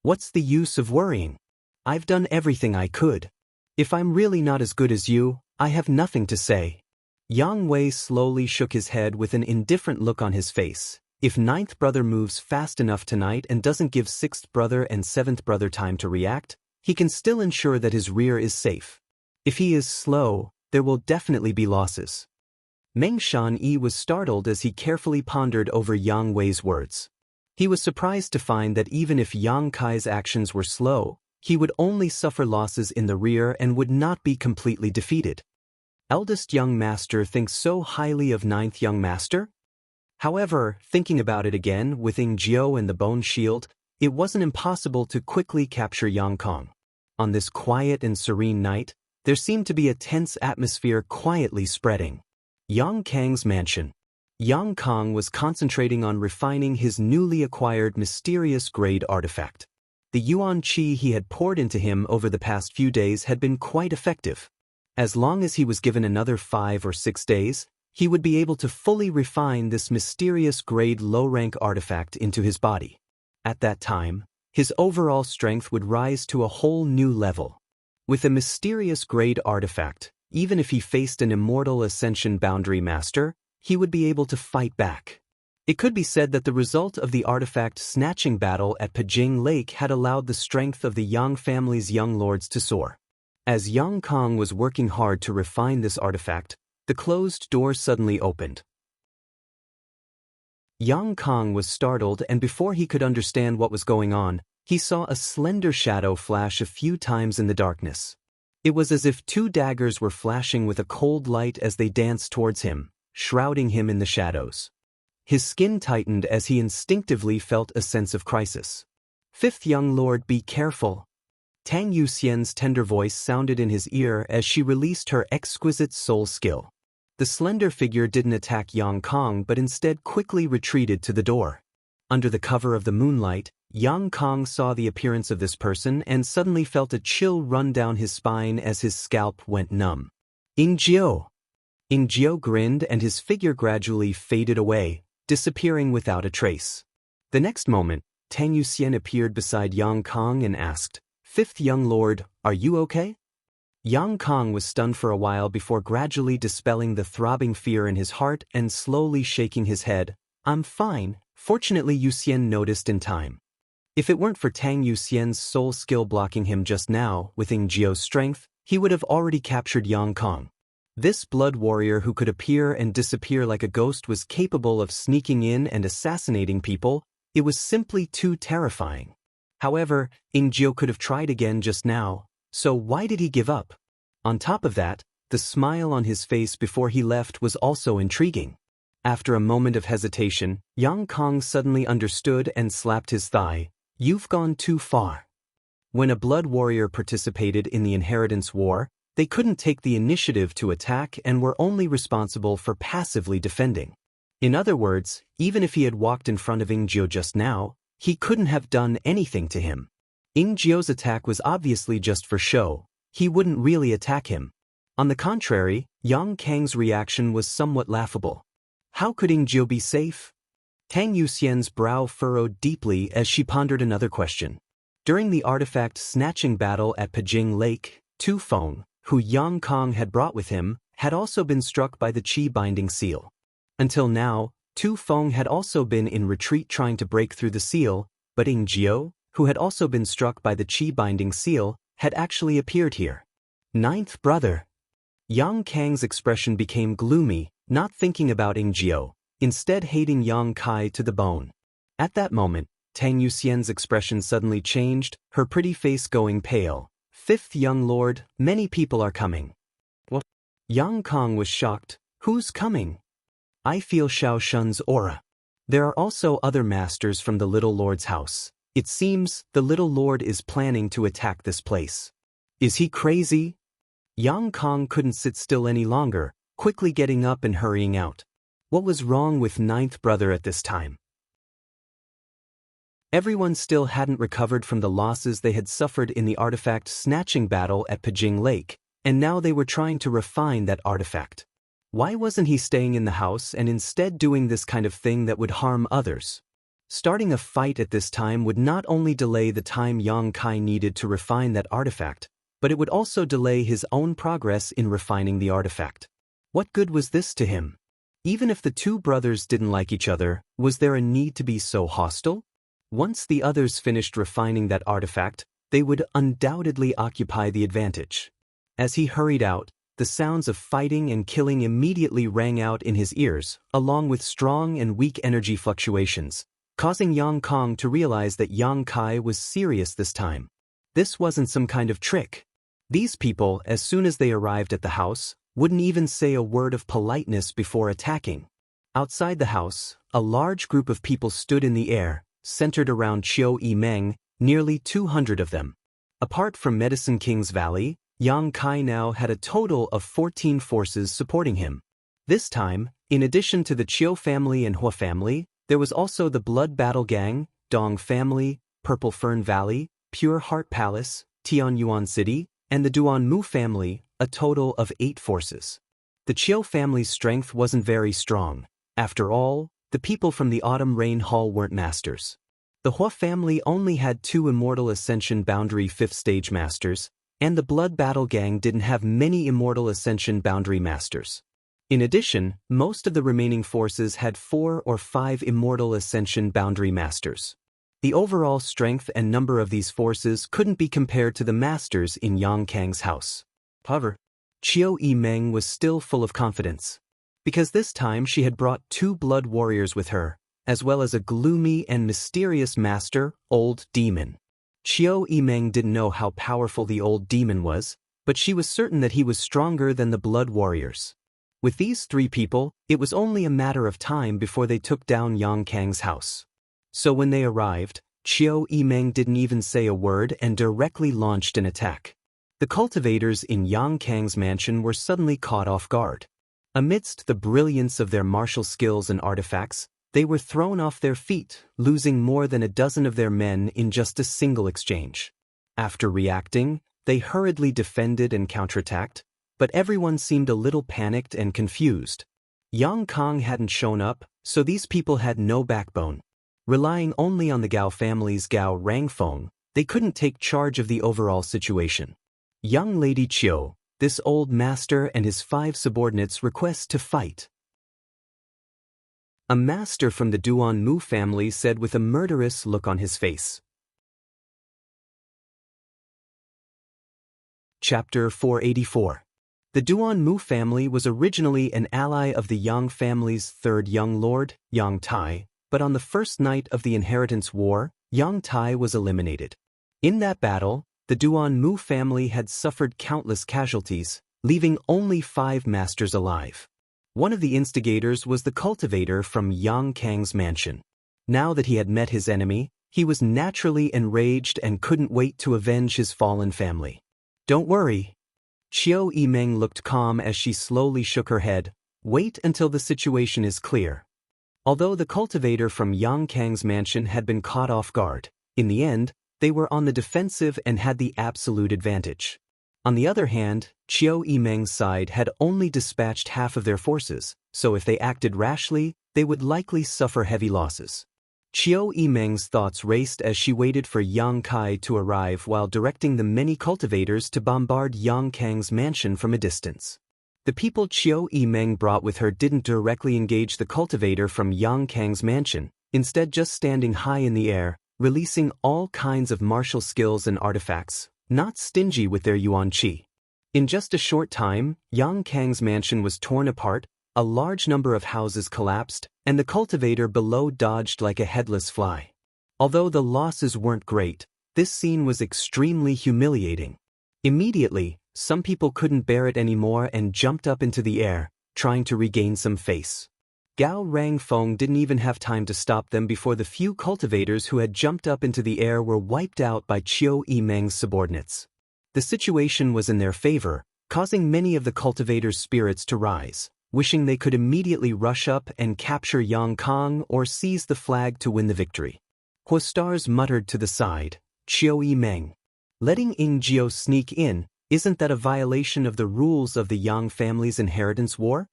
What's the use of worrying? I've done everything I could. If I'm really not as good as you, I have nothing to say. Yang Wei slowly shook his head with an indifferent look on his face. If ninth brother moves fast enough tonight and doesn't give 6th brother and 7th brother time to react, he can still ensure that his rear is safe. If he is slow, there will definitely be losses. Meng Shanyi was startled as he carefully pondered over Yang Wei's words. He was surprised to find that even if Yang Kai's actions were slow, he would only suffer losses in the rear and would not be completely defeated. Eldest young master thinks so highly of ninth young master? However, thinking about it again, with Ying Jiao and the bone shield, it wasn't impossible to quickly capture Yang Kong. On this quiet and serene night, there seemed to be a tense atmosphere quietly spreading. Yang Kang's mansion. Yang Kong was concentrating on refining his newly acquired mysterious grade artifact. The yuan qi he had poured into him over the past few days had been quite effective. As long as he was given another 5 or 6 days, he would be able to fully refine this mysterious grade low-rank artifact into his body. At that time, his overall strength would rise to a whole new level. With a mysterious grade artifact, even if he faced an immortal ascension boundary master, he would be able to fight back. It could be said that the result of the artifact snatching battle at Pajing Lake had allowed the strength of the Yang family's young lords to soar. As Yang Kong was working hard to refine this artifact, the closed door suddenly opened. Yang Kong was startled, and before he could understand what was going on, he saw a slender shadow flash a few times in the darkness. It was as if 2 daggers were flashing with a cold light as they danced towards him, shrouding him in the shadows. His skin tightened as he instinctively felt a sense of crisis. 5th young lord, be careful. Tang Yuxian's tender voice sounded in his ear as she released her exquisite soul skill. The slender figure didn't attack Yang Kong but instead quickly retreated to the door. Under the cover of the moonlight, Yang Kong saw the appearance of this person and suddenly felt a chill run down his spine as his scalp went numb. Ying Jiao! Ying Jiao grinned and his figure gradually faded away, disappearing without a trace. The next moment, Tang Yuxian appeared beside Yang Kong and asked, 5th young lord, are you okay? Yang Kong was stunned for a while before gradually dispelling the throbbing fear in his heart and slowly shaking his head. I'm fine. Fortunately, Yuxian noticed in time. If it weren't for Tang Yuxian's soul skill blocking him just now, with Ying Jiao's strength, he would have already captured Yang Kong. This blood warrior who could appear and disappear like a ghost was capable of sneaking in and assassinating people. It was simply too terrifying. However, Ying Jiao could have tried again just now, so why did he give up? On top of that, the smile on his face before he left was also intriguing. After a moment of hesitation, Yang Kong suddenly understood and slapped his thigh. You've gone too far. When a blood warrior participated in the inheritance war, they couldn't take the initiative to attack and were only responsible for passively defending. In other words, even if he had walked in front of Ying Jiao just now, he couldn't have done anything to him. Ying Jiao's attack was obviously just for show. He wouldn't really attack him. On the contrary, Yang Kang's reaction was somewhat laughable. How could Ying Jiao be safe? Tang Yuxian's brow furrowed deeply as she pondered another question. During the artifact snatching battle at Pajing Lake, Tu Feng, who Yang Kong had brought with him, had also been struck by the Qi binding seal. Until now, Tu Feng had also been in retreat trying to break through the seal, but Ying Jiao, who had also been struck by the Qi binding seal, had actually appeared here. 9th brother. Yang Kang's expression became gloomy, not thinking about Ying Jiao, instead hating Yang Kai to the bone. At that moment, Tang Yuxian's expression suddenly changed, her pretty face going pale. 5th young lord, many people are coming. What? Yang Kong was shocked. Who's coming? I feel Xiao Shun's aura. There are also other masters from the Little Lord's house. It seems the Little Lord is planning to attack this place. Is he crazy? Yang Kong couldn't sit still any longer, quickly getting up and hurrying out. What was wrong with Ninth Brother at this time? Everyone still hadn't recovered from the losses they had suffered in the artifact snatching battle at Pajing Lake, and now they were trying to refine that artifact. Why wasn't he staying in the house and instead doing this kind of thing that would harm others? Starting a fight at this time would not only delay the time Yang Kai needed to refine that artifact, but it would also delay his own progress in refining the artifact. What good was this to him? Even if the two brothers didn't like each other, was there a need to be so hostile? Once the others finished refining that artifact, they would undoubtedly occupy the advantage. As he hurried out, the sounds of fighting and killing immediately rang out in his ears, along with strong and weak energy fluctuations, causing Yang Kong to realize that Yang Kai was serious this time. This wasn't some kind of trick. These people, as soon as they arrived at the house, wouldn't even say a word of politeness before attacking. Outside the house, a large group of people stood in the air, centered around Qiu Yimeng, nearly 200 of them. Apart from Medicine King's Valley, Yang Kai now had a total of 14 forces supporting him. This time, in addition to the Qiu family and Hua family, there was also the Blood Battle Gang, Dong family, Purple Fern Valley, Pure Heart Palace, Tianyuan City, and the Duanmu family, a total of 8 forces. The Qiu family's strength wasn't very strong. After all, the people from the Autumn Rain Hall weren't masters. The Hua family only had 2 Immortal Ascension Boundary 5th Stage Masters, and the Blood Battle Gang didn't have many Immortal Ascension Boundary Masters. In addition, most of the remaining forces had 4 or 5 Immortal Ascension Boundary Masters. The overall strength and number of these forces couldn't be compared to the masters in Yang Kang's house. However, Qiu Yimeng was still full of confidence. Because this time she had brought 2 blood warriors with her, as well as a gloomy and mysterious master, Old Demon. Qiu Yimeng didn't know how powerful the Old Demon was, but she was certain that he was stronger than the blood warriors. With these 3 people, it was only a matter of time before they took down Yang Kang's house. So when they arrived, Qiu Yimeng didn't even say a word and directly launched an attack. The cultivators in Yang Kang's mansion were suddenly caught off guard. Amidst the brilliance of their martial skills and artifacts, they were thrown off their feet, losing more than a dozen of their men in just a single exchange. After reacting, they hurriedly defended and counterattacked, but everyone seemed a little panicked and confused. Yang Kong hadn't shown up, so these people had no backbone. Relying only on the Gao family's Gao Rangfeng, they couldn't take charge of the overall situation. Young Lady Qiu, this old master and his 5 subordinates request to fight. A master from the Duanmu family said with a murderous look on his face. Chapter 484. The Duanmu family was originally an ally of the Yang family's 3rd young lord, Yang Tai, but on the first night of the Inheritance War, Yang Tai was eliminated. In that battle, the Duanmu family had suffered countless casualties, leaving only 5 masters alive. One of the instigators was the cultivator from Yang Kang's mansion. Now that he had met his enemy, he was naturally enraged and couldn't wait to avenge his fallen family. Don't worry. Qiu Yimeng looked calm as she slowly shook her head. Wait until the situation is clear. Although the cultivator from Yang Kang's mansion had been caught off guard, in the end, they were on the defensive and had the absolute advantage. On the other hand, Qiu Yimeng's side had only dispatched half of their forces, so if they acted rashly, they would likely suffer heavy losses. Qiu Yimeng's thoughts raced as she waited for Yang Kai to arrive while directing the many cultivators to bombard Yang Kang's mansion from a distance. The people Qiu Yimeng brought with her didn't directly engage the cultivator from Yang Kang's mansion, instead just standing high in the air, releasing all kinds of martial skills and artifacts, not stingy with their yuan qi. In just a short time, Yang Kang's mansion was torn apart, a large number of houses collapsed, and the cultivator below dodged like a headless fly. Although the losses weren't great, this scene was extremely humiliating. Immediately, some people couldn't bear it anymore and jumped up into the air, trying to regain some face. Gao Rangfeng didn't even have time to stop them before the few cultivators who had jumped up into the air were wiped out by Qiu Yimeng's subordinates. The situation was in their favor, causing many of the cultivators' spirits to rise, wishing they could immediately rush up and capture Yang Kong or seize the flag to win the victory. Huastars muttered to the side, "Qiu Yimeng, letting Ying Jiao sneak in, isn't that a violation of the rules of the Yang family's inheritance war?"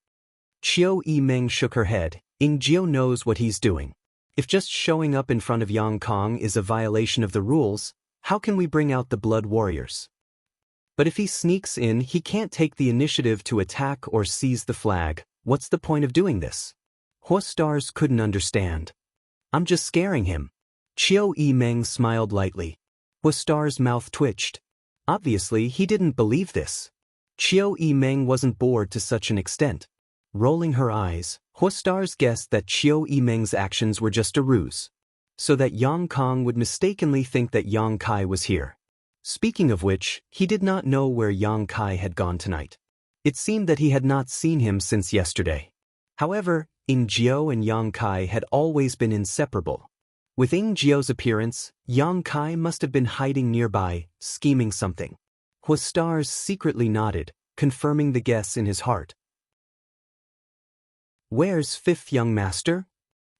Qiu Yimeng shook her head. "Ying Jiao knows what he's doing. If just showing up in front of Yang Kong is a violation of the rules, how can we bring out the blood warriors? But if he sneaks in, he can't take the initiative to attack or seize the flag. What's the point of doing this?" Huastars couldn't understand. "I'm just scaring him." Qiu Yimeng smiled lightly. Huastar's mouth twitched. Obviously, he didn't believe this. Qiu Yimeng wasn't bored to such an extent. Rolling her eyes, Huastars guessed that Qiu Yimeng's actions were just a ruse, so that Yang Kong would mistakenly think that Yang Kai was here. Speaking of which, he did not know where Yang Kai had gone tonight. It seemed that he had not seen him since yesterday. However, Ying Jiao and Yang Kai had always been inseparable. With Ying Jiao's appearance, Yang Kai must have been hiding nearby, scheming something. Huastars secretly nodded, confirming the guess in his heart. "Where's fifth young master?"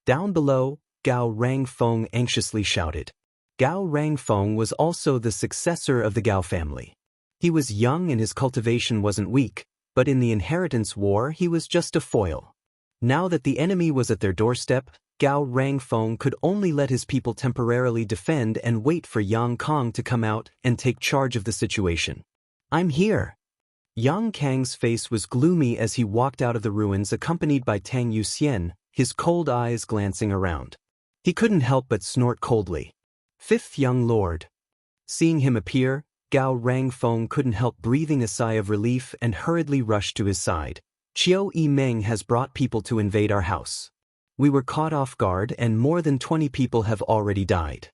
Down below, Gao Rangfeng anxiously shouted. Gao Rangfeng was also the successor of the Gao family. He was young and his cultivation wasn't weak, but in the inheritance war he was just a foil. Now that the enemy was at their doorstep, Gao Rangfeng could only let his people temporarily defend and wait for Yang Kong to come out and take charge of the situation. "I'm here." Yang Kang's face was gloomy as he walked out of the ruins accompanied by Tang Yuxian, his cold eyes glancing around. He couldn't help but snort coldly. "Fifth young lord." Seeing him appear, Gao Rangfeng couldn't help breathing a sigh of relief and hurriedly rushed to his side. "Qiu Yimeng has brought people to invade our house. We were caught off guard and more than 20 people have already died."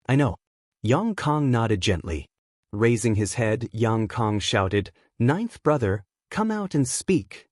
"I know." Yang Kong nodded gently. Raising his head, Yang Kong shouted, "Ninth brother, come out and speak."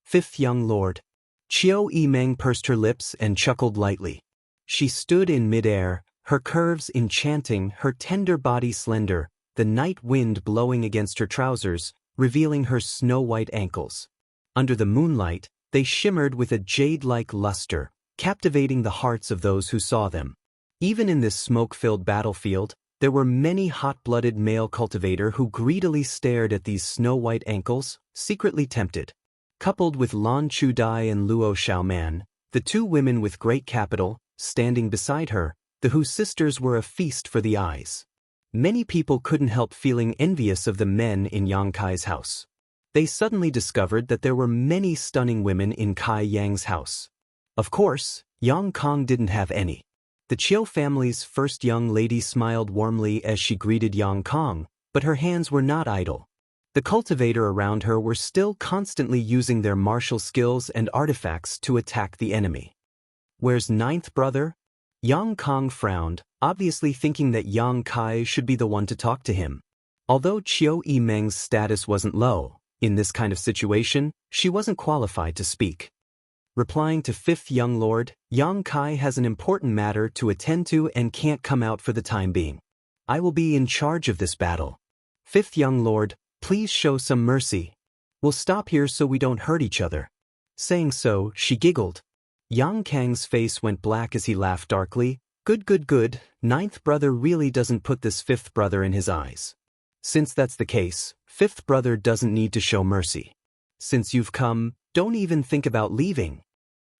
"Fifth young lord." Qiu Yimeng pursed her lips and chuckled lightly. She stood in midair, her curves enchanting, her tender body slender, the night wind blowing against her trousers, revealing her snow-white ankles. Under the moonlight, they shimmered with a jade-like luster, captivating the hearts of those who saw them. Even in this smoke-filled battlefield, there were many hot-blooded male cultivators who greedily stared at these snow-white ankles, secretly tempted. Coupled with Lan Chu-dai and Luo Xiaoman, the two women with great capital, standing beside her, the Hu sisters were a feast for the eyes. Many people couldn't help feeling envious of the men in Yang Kai's house. They suddenly discovered that there were many stunning women in Kai Yang's house. Of course, Yang Kong didn't have any. The Qiu family's first young lady smiled warmly as she greeted Yang Kong, but her hands were not idle. The cultivator around her were still constantly using their martial skills and artifacts to attack the enemy. "Where's ninth brother?" Yang Kong frowned, obviously thinking that Yang Kai should be the one to talk to him. Although Qiu Yimeng's status wasn't low, in this kind of situation, she wasn't qualified to speak. Replying to fifth young lord, Yang Kai has an important matter to attend to and can't come out for the time being. "I will be in charge of this battle. Fifth young lord, please show some mercy. We'll stop here so we don't hurt each other." Saying so, she giggled. Yang Kang's face went black as he laughed darkly. Good. Ninth brother really doesn't put this fifth brother in his eyes. Since that's the case, fifth brother doesn't need to show mercy. Since you've come, don't even think about leaving."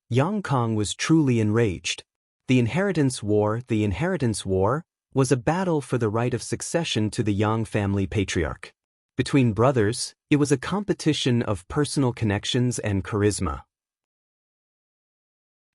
Yang Kong was truly enraged. The inheritance war was a battle for the right of succession to the Yang family patriarch. Between brothers, it was a competition of personal connections and charisma.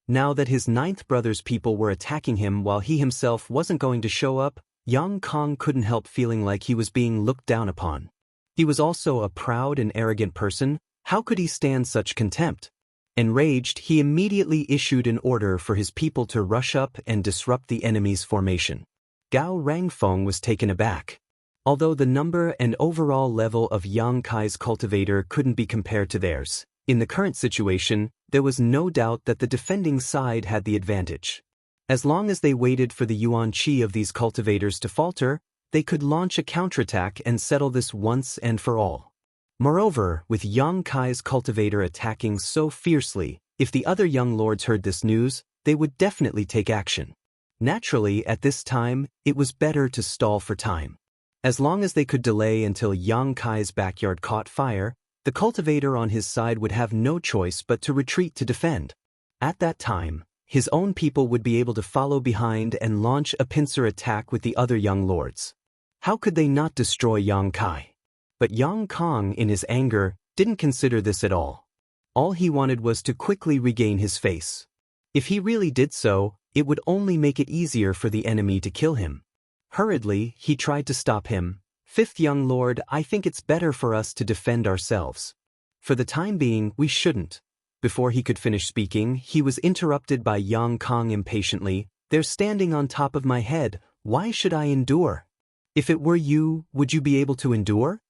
Now that his ninth brother's people were attacking him while he himself wasn't going to show up, Yang Kong couldn't help feeling like he was being looked down upon. He was also a proud and arrogant person. How could he stand such contempt? Enraged, he immediately issued an order for his people to rush up and disrupt the enemy's formation. Gao Rangfeng was taken aback. Although the number and overall level of Yang Kai's cultivator couldn't be compared to theirs, in the current situation, there was no doubt that the defending side had the advantage. As long as they waited for the yuan qi of these cultivators to falter, they could launch a counterattack and settle this once and for all. Moreover, with Yang Kai's cultivator attacking so fiercely, if the other young lords heard this news, they would definitely take action. Naturally, at this time, it was better to stall for time. As long as they could delay until Yang Kai's backyard caught fire, the cultivator on his side would have no choice but to retreat to defend. At that time, his own people would be able to follow behind and launch a pincer attack with the other young lords. How could they not destroy Yang Kai? But Yang Kong, in his anger, didn't consider this at all. All he wanted was to quickly regain his face. If he really did so, it would only make it easier for the enemy to kill him. Hurriedly, he tried to stop him. "Fifth young lord, I think it's better for us to defend ourselves. For the time being, we shouldn't." Before he could finish speaking, he was interrupted by Yang Kong impatiently. "They're standing on top of my head. Why should I endure? If it were you, would you be able to endure?"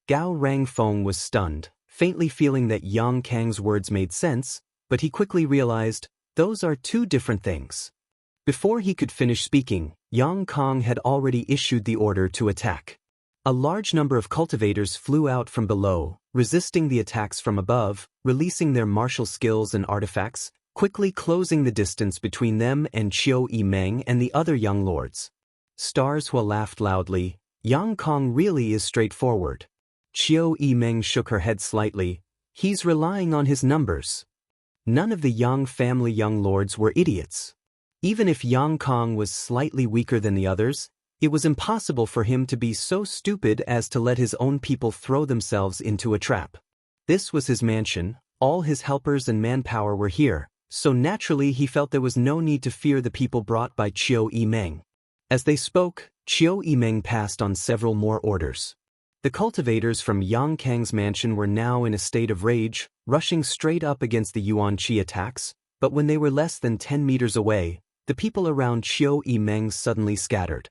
Gao Rangfeng was stunned, faintly feeling that Yang Kang's words made sense, but he quickly realized, those are two different things. Before he could finish speaking, Yang Kong had already issued the order to attack. A large number of cultivators flew out from below, resisting the attacks from above, releasing their martial skills and artifacts, quickly closing the distance between them and Qiu Yimeng and the other young lords. Stars Hua laughed loudly. "Yang Kong really is straightforward." Qiu Yimeng shook her head slightly. "He's relying on his numbers." None of the Yang family young lords were idiots. Even if Yang Kong was slightly weaker than the others, it was impossible for him to be so stupid as to let his own people throw themselves into a trap. This was his mansion, all his helpers and manpower were here, so naturally he felt there was no need to fear the people brought by Qiu Yimeng. As they spoke, Qiu Yimeng passed on several more orders. The cultivators from Yang Kang's mansion were now in a state of rage, rushing straight up against the yuan qi attacks, but when they were less than 10 meters away, the people around Qiu Yimeng suddenly scattered.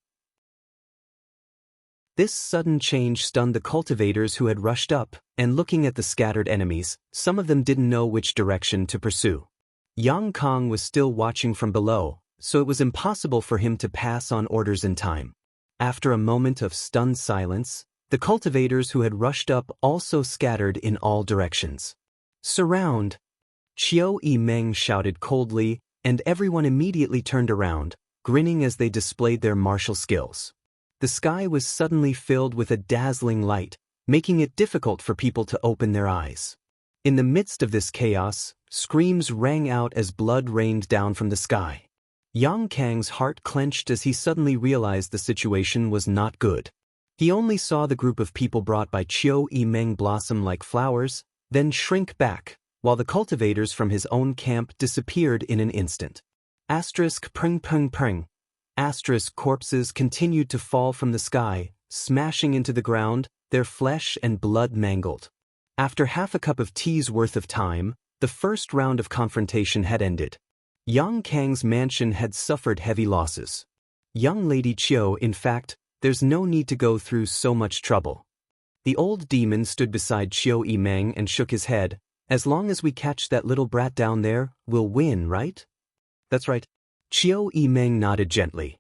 This sudden change stunned the cultivators who had rushed up, and looking at the scattered enemies, some of them didn't know which direction to pursue. Yang Kong was still watching from below, so it was impossible for him to pass on orders in time. After a moment of stunned silence, the cultivators who had rushed up also scattered in all directions. "Surround!" Qiu Yimeng shouted coldly, and everyone immediately turned around, grinning as they displayed their martial skills. The sky was suddenly filled with a dazzling light, making it difficult for people to open their eyes. In the midst of this chaos, screams rang out as blood rained down from the sky. Yang Kang's heart clenched as he suddenly realized the situation was not good. He only saw the group of people brought by Qiu Yimeng blossom like flowers, then shrink back, while the cultivators from his own camp disappeared in an instant. Pring pring pring. Corpses continued to fall from the sky, smashing into the ground, their flesh and blood mangled. After half a cup of tea's worth of time, the first round of confrontation had ended. Yang Kang's mansion had suffered heavy losses. "Young Lady Qiu, in fact, there's no need to go through so much trouble." The old demon stood beside Qiu Yimeng and shook his head. "As long as we catch that little brat down there, we'll win, right?" "That's right." Qiu Yimeng nodded gently.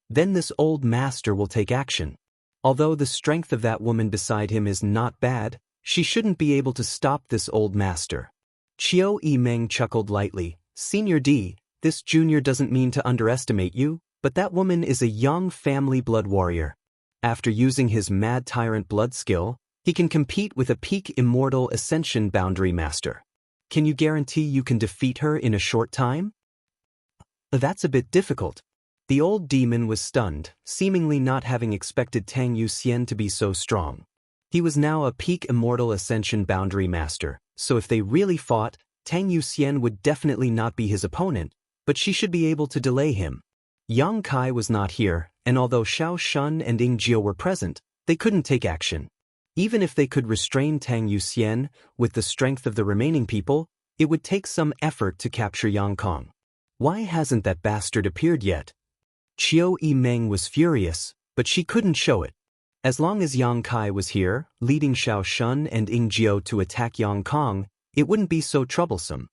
"Then this old master will take action. Although the strength of that woman beside him is not bad, she shouldn't be able to stop this old master." Qiu Yimeng chuckled lightly. "Senior D, this junior doesn't mean to underestimate you, but that woman is a young family blood warrior. After using his mad tyrant blood skill, he can compete with a peak immortal ascension boundary master. Can you guarantee you can defeat her in a short time?" "That's a bit difficult." The old demon was stunned, seemingly not having expected Tang Yuxian to be so strong. He was now a peak immortal ascension boundary master, so if they really fought, Tang Yuxian would definitely not be his opponent, but she should be able to delay him. Yang Kai was not here, and although Xiao Shun and Ying Jio were present, they couldn't take action. Even if they could restrain Tang Yuxian, with the strength of the remaining people, it would take some effort to capture Yang Kong. Why hasn't that bastard appeared yet? Qiu Yimeng was furious, but she couldn't show it. As long as Yang Kai was here, leading Xiao Shun and Ying Jiao to attack Yang Kong, it wouldn't be so troublesome.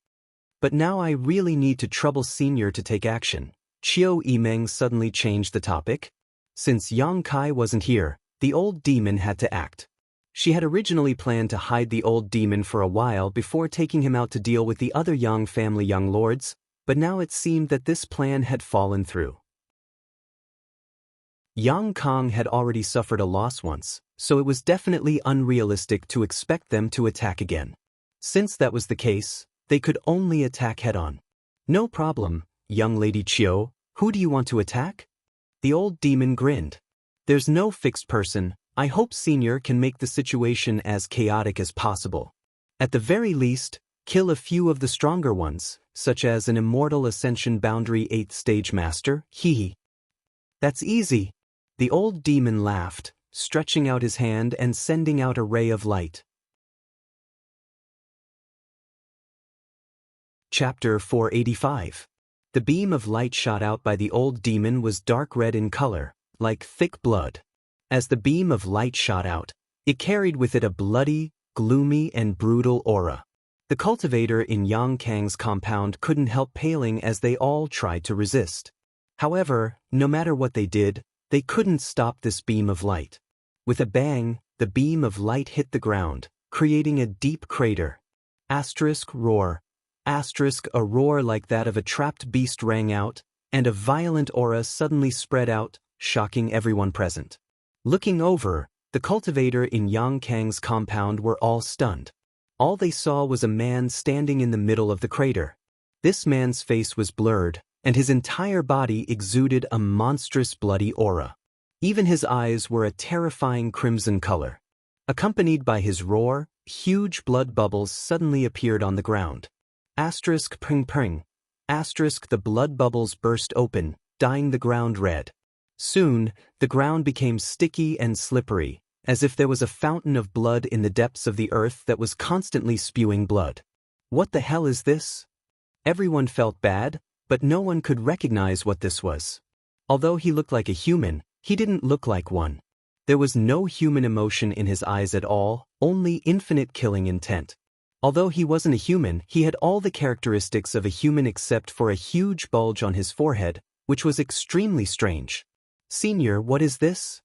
But now I really need to trouble Senior to take action. Qiu Yimeng suddenly changed the topic. Since Yang Kai wasn't here, the old demon had to act. She had originally planned to hide the old demon for a while before taking him out to deal with the other Yang family young lords, but now it seemed that this plan had fallen through. Yang Kong had already suffered a loss once, so it was definitely unrealistic to expect them to attack again. Since that was the case, they could only attack head-on. No problem, young Lady Qiu, who do you want to attack? The old demon grinned. There's no fixed person. I hope Senior can make the situation as chaotic as possible. At the very least, kill a few of the stronger ones, such as an Immortal Ascension Boundary 8th Stage Master, hehe. That's easy. The old demon laughed, stretching out his hand and sending out a ray of light. Chapter 485. The beam of light shot out by the old demon was dark red in color, like thick blood. As the beam of light shot out, it carried with it a bloody, gloomy and brutal aura. The cultivator in Yang Kang's compound couldn't help paling as they all tried to resist. However, no matter what they did, they couldn't stop this beam of light. With a bang, the beam of light hit the ground, creating a deep crater. Roar. A roar like that of a trapped beast rang out, and a violent aura suddenly spread out, shocking everyone present. Looking over, the cultivator in Yang Kang's compound were all stunned. All they saw was a man standing in the middle of the crater. This man's face was blurred, and his entire body exuded a monstrous bloody aura. Even his eyes were a terrifying crimson color. Accompanied by his roar, huge blood bubbles suddenly appeared on the ground. Pring pring. The blood bubbles burst open, dyeing the ground red. Soon, the ground became sticky and slippery, as if there was a fountain of blood in the depths of the earth that was constantly spewing blood. What the hell is this? Everyone felt bad, but no one could recognize what this was. Although he looked like a human, he didn't look like one. There was no human emotion in his eyes at all, only infinite killing intent. Although he wasn't a human, he had all the characteristics of a human except for a huge bulge on his forehead, which was extremely strange. Senior, what is this?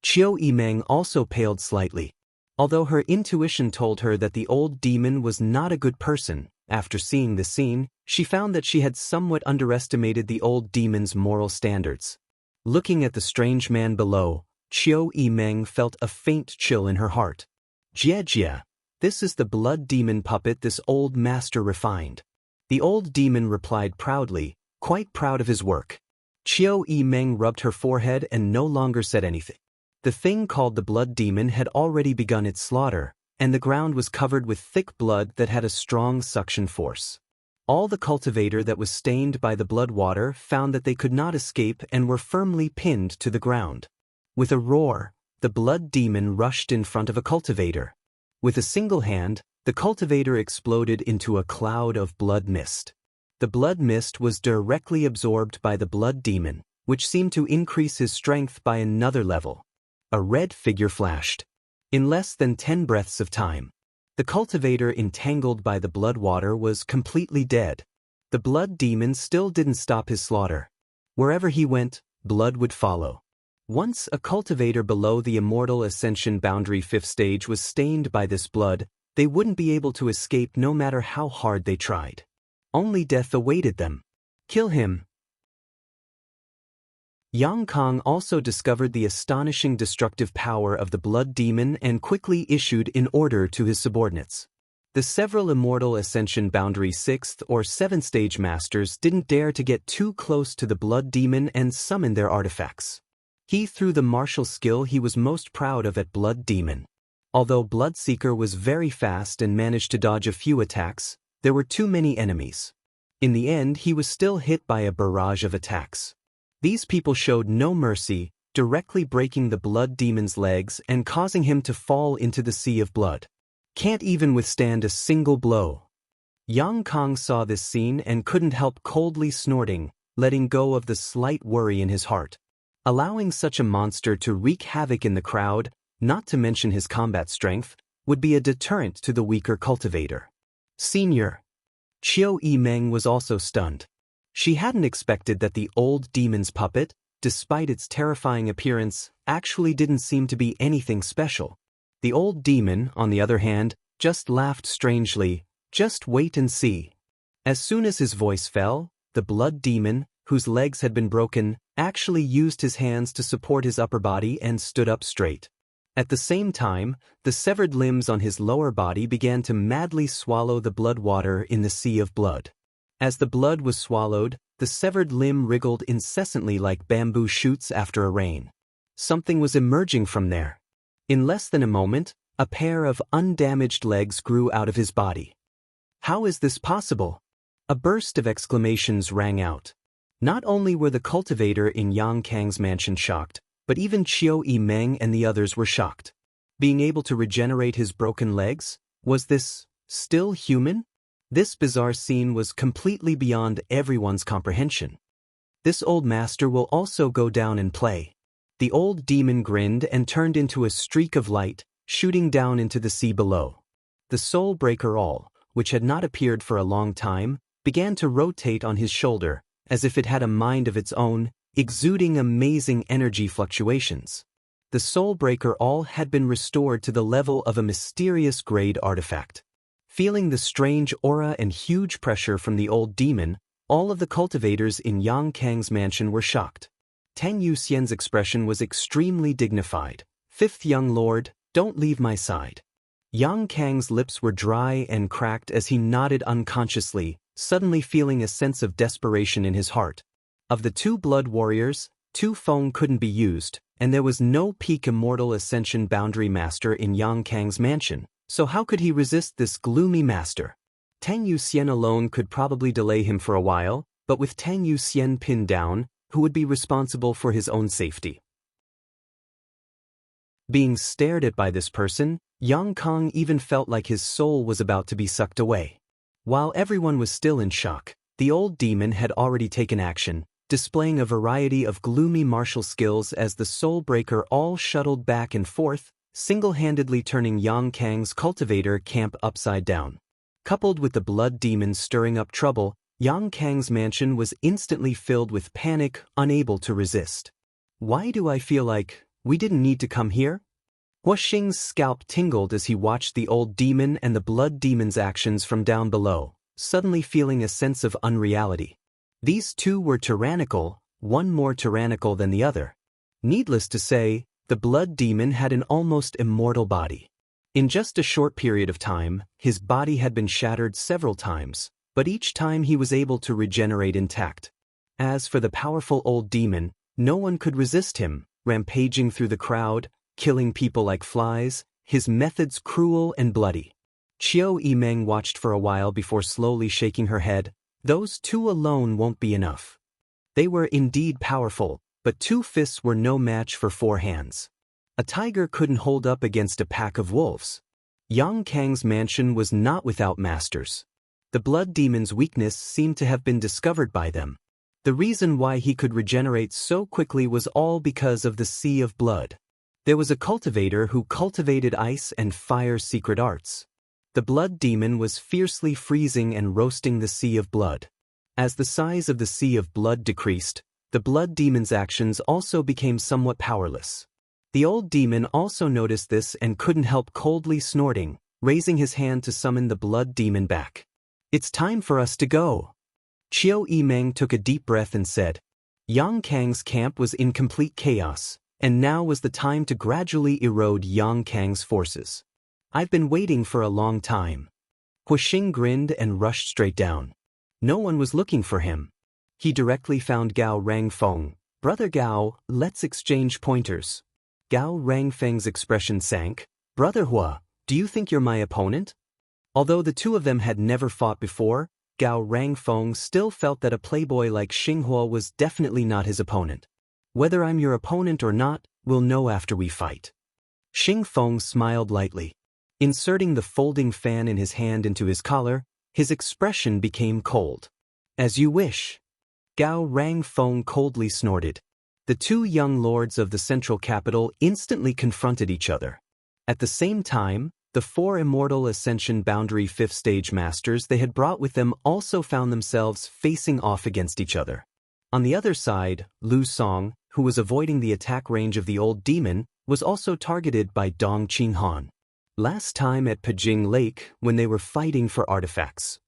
Qiu Yimeng also paled slightly. Although her intuition told her that the old demon was not a good person, after seeing the scene, she found that she had somewhat underestimated the old demon's moral standards. Looking at the strange man below, Qiu Yimeng felt a faint chill in her heart. Jie. This is the blood demon puppet this old master refined. The old demon replied proudly, quite proud of his work. Qiu Yimeng rubbed her forehead and no longer said anything. The thing called the blood demon had already begun its slaughter, and the ground was covered with thick blood that had a strong suction force. All the cultivator that was stained by the blood water found that they could not escape and were firmly pinned to the ground. With a roar, the blood demon rushed in front of a cultivator. With a single hand, the cultivator exploded into a cloud of blood mist. The blood mist was directly absorbed by the blood demon, which seemed to increase his strength by another level. A red figure flashed. In less than 10 breaths of time, the cultivator entangled by the blood water was completely dead. The blood demon still didn't stop his slaughter. Wherever he went, blood would follow. Once a cultivator below the Immortal Ascension Boundary 5th stage was stained by this blood, they wouldn't be able to escape no matter how hard they tried. Only death awaited them. Kill him. Yang Kong also discovered the astonishing destructive power of the blood demon and quickly issued an order to his subordinates. The several Immortal Ascension Boundary 6th or 7th stage masters didn't dare to get too close to the blood demon and summon their artifacts. He threw the martial skill he was most proud of at Blood Demon. Although Bloodseeker was very fast and managed to dodge a few attacks, there were too many enemies. In the end, he was still hit by a barrage of attacks. These people showed no mercy, directly breaking the blood demon's legs and causing him to fall into the sea of blood. Can't even withstand a single blow. Yang Kong saw this scene and couldn't help coldly snorting, letting go of the slight worry in his heart. Allowing such a monster to wreak havoc in the crowd, not to mention his combat strength, would be a deterrent to the weaker cultivator. Senior. Qiu Yimeng was also stunned. She hadn't expected that the old demon's puppet, despite its terrifying appearance, actually didn't seem to be anything special. The old demon, on the other hand, just laughed strangely. Just wait and see. As soon as his voice fell, the blood demon, whose legs had been broken, actually used his hands to support his upper body and stood up straight. At the same time, the severed limbs on his lower body began to madly swallow the blood water in the sea of blood. As the blood was swallowed, the severed limb wriggled incessantly like bamboo shoots after a rain. Something was emerging from there. In less than a moment, a pair of undamaged legs grew out of his body. How is this possible? A burst of exclamations rang out. Not only were the cultivator in Yang Kang's mansion shocked, but even Qiu Yimeng and the others were shocked. Being able to regenerate his broken legs? Was this still human? This bizarre scene was completely beyond everyone's comprehension. This old master will also go down and play. The old demon grinned and turned into a streak of light, shooting down into the sea below. The soul breaker all, which had not appeared for a long time, began to rotate on his shoulder, as if it had a mind of its own, exuding amazing energy fluctuations. The soul breaker all had been restored to the level of a mysterious grade artifact. Feeling the strange aura and huge pressure from the old demon, all of the cultivators in Yang Kang's mansion were shocked. Tang Yuxian's expression was extremely dignified. "Fifth young lord, don't leave my side." Yang Kang's lips were dry and cracked as he nodded unconsciously, suddenly feeling a sense of desperation in his heart. Of the two blood warriors, Tu Feng couldn't be used, and there was no peak immortal ascension boundary master in Yang Kang's mansion, so how could he resist this gloomy master? Tang Yuxian alone could probably delay him for a while, but with Tang Yuxian pinned down, who would be responsible for his own safety? Being stared at by this person, Yang Kang even felt like his soul was about to be sucked away. While everyone was still in shock, the old demon had already taken action, displaying a variety of gloomy martial skills as the soul breaker all shuttled back and forth, single-handedly turning Yang Kang's cultivator camp upside down. Coupled with the blood demon stirring up trouble, Yang Kang's mansion was instantly filled with panic, unable to resist. Why do I feel like we didn't need to come here? Hua Xing's scalp tingled as he watched the old demon and the blood demon's actions from down below, suddenly feeling a sense of unreality. These two were tyrannical, one more tyrannical than the other. Needless to say, the blood demon had an almost immortal body. In just a short period of time, his body had been shattered several times, but each time he was able to regenerate intact. As for the powerful old demon, no one could resist him, rampaging through the crowd, killing people like flies, his methods cruel and bloody. Qiu Yimeng watched for a while before slowly shaking her head. Those two alone won't be enough. They were indeed powerful, but 2 fists were no match for 4 hands. A tiger couldn't hold up against a pack of wolves. Yang Kang's mansion was not without masters. The blood demon's weakness seemed to have been discovered by them. The reason why he could regenerate so quickly was all because of the sea of blood. There was a cultivator who cultivated ice and fire secret arts. The blood demon was fiercely freezing and roasting the sea of blood. As the size of the sea of blood decreased, the blood demon's actions also became somewhat powerless. The old demon also noticed this and couldn't help coldly snorting, raising his hand to summon the blood demon back. "It's time for us to go." Qiu Yimeng took a deep breath and said. Yang Kang's camp was in complete chaos, and now was the time to gradually erode Yang Kang's forces. "I've been waiting for a long time." Hua Xing grinned and rushed straight down. No one was looking for him. He directly found Gao Rangfeng. "Brother Gao, let's exchange pointers." Gao Rangfeng's expression sank. "Brother Hua, do you think you're my opponent?" Although the two of them had never fought before, Gao Rangfeng still felt that a playboy like Xinghua was definitely not his opponent. "Whether I'm your opponent or not, we'll know after we fight." Xingfeng smiled lightly. Inserting the folding fan in his hand into his collar, his expression became cold. "As you wish." Gao Rangfeng coldly snorted. The two young lords of the central capital instantly confronted each other. At the same time, the four immortal ascension boundary 5th stage masters they had brought with them also found themselves facing off against each other. On the other side, Lu Song, who was avoiding the attack range of the old demon, was also targeted by Dong Qinghan. Last time at Pajing Lake, when they were fighting for artifacts,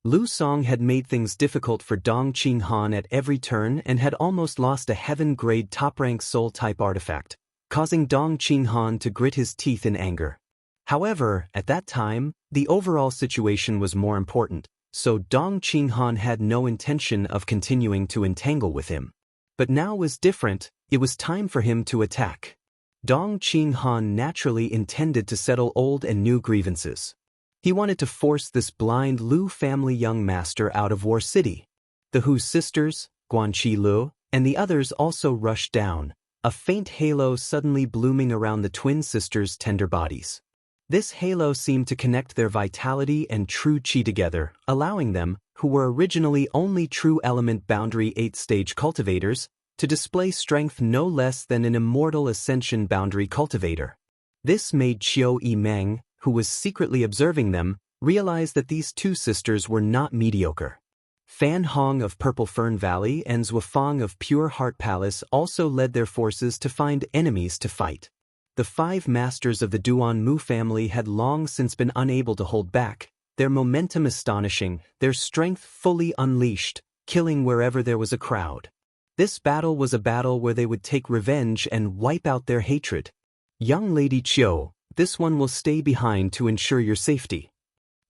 Lu Song had made things difficult for Dong Qinghan at every turn and had almost lost a heaven-grade top-rank soul-type artifact, causing Dong Qinghan to grit his teeth in anger. However, at that time, the overall situation was more important, so Dong Qinghan had no intention of continuing to entangle with him. But now was different, it was time for him to attack. Dong Qinghan naturally intended to settle old and new grievances. He wanted to force this blind Lu family young master out of War City. The Hu sisters, Guanqi Lu, and the others also rushed down, a faint halo suddenly blooming around the twin sisters' tender bodies. This halo seemed to connect their vitality and true qi together, allowing them, who were originally only true element boundary 8th stage cultivators, to display strength no less than an immortal ascension boundary cultivator. This made Qiu Yimeng, who was secretly observing them, realize that these two sisters were not mediocre. Fan Hong of Purple Fern Valley and Zhuafang of Pure Heart Palace also led their forces to find enemies to fight. The 5 masters of the Duan Mu family had long since been unable to hold back, their momentum astonishing, their strength fully unleashed, killing wherever there was a crowd. This battle was a battle where they would take revenge and wipe out their hatred. Young Lady Qiu, this one will stay behind to ensure your safety.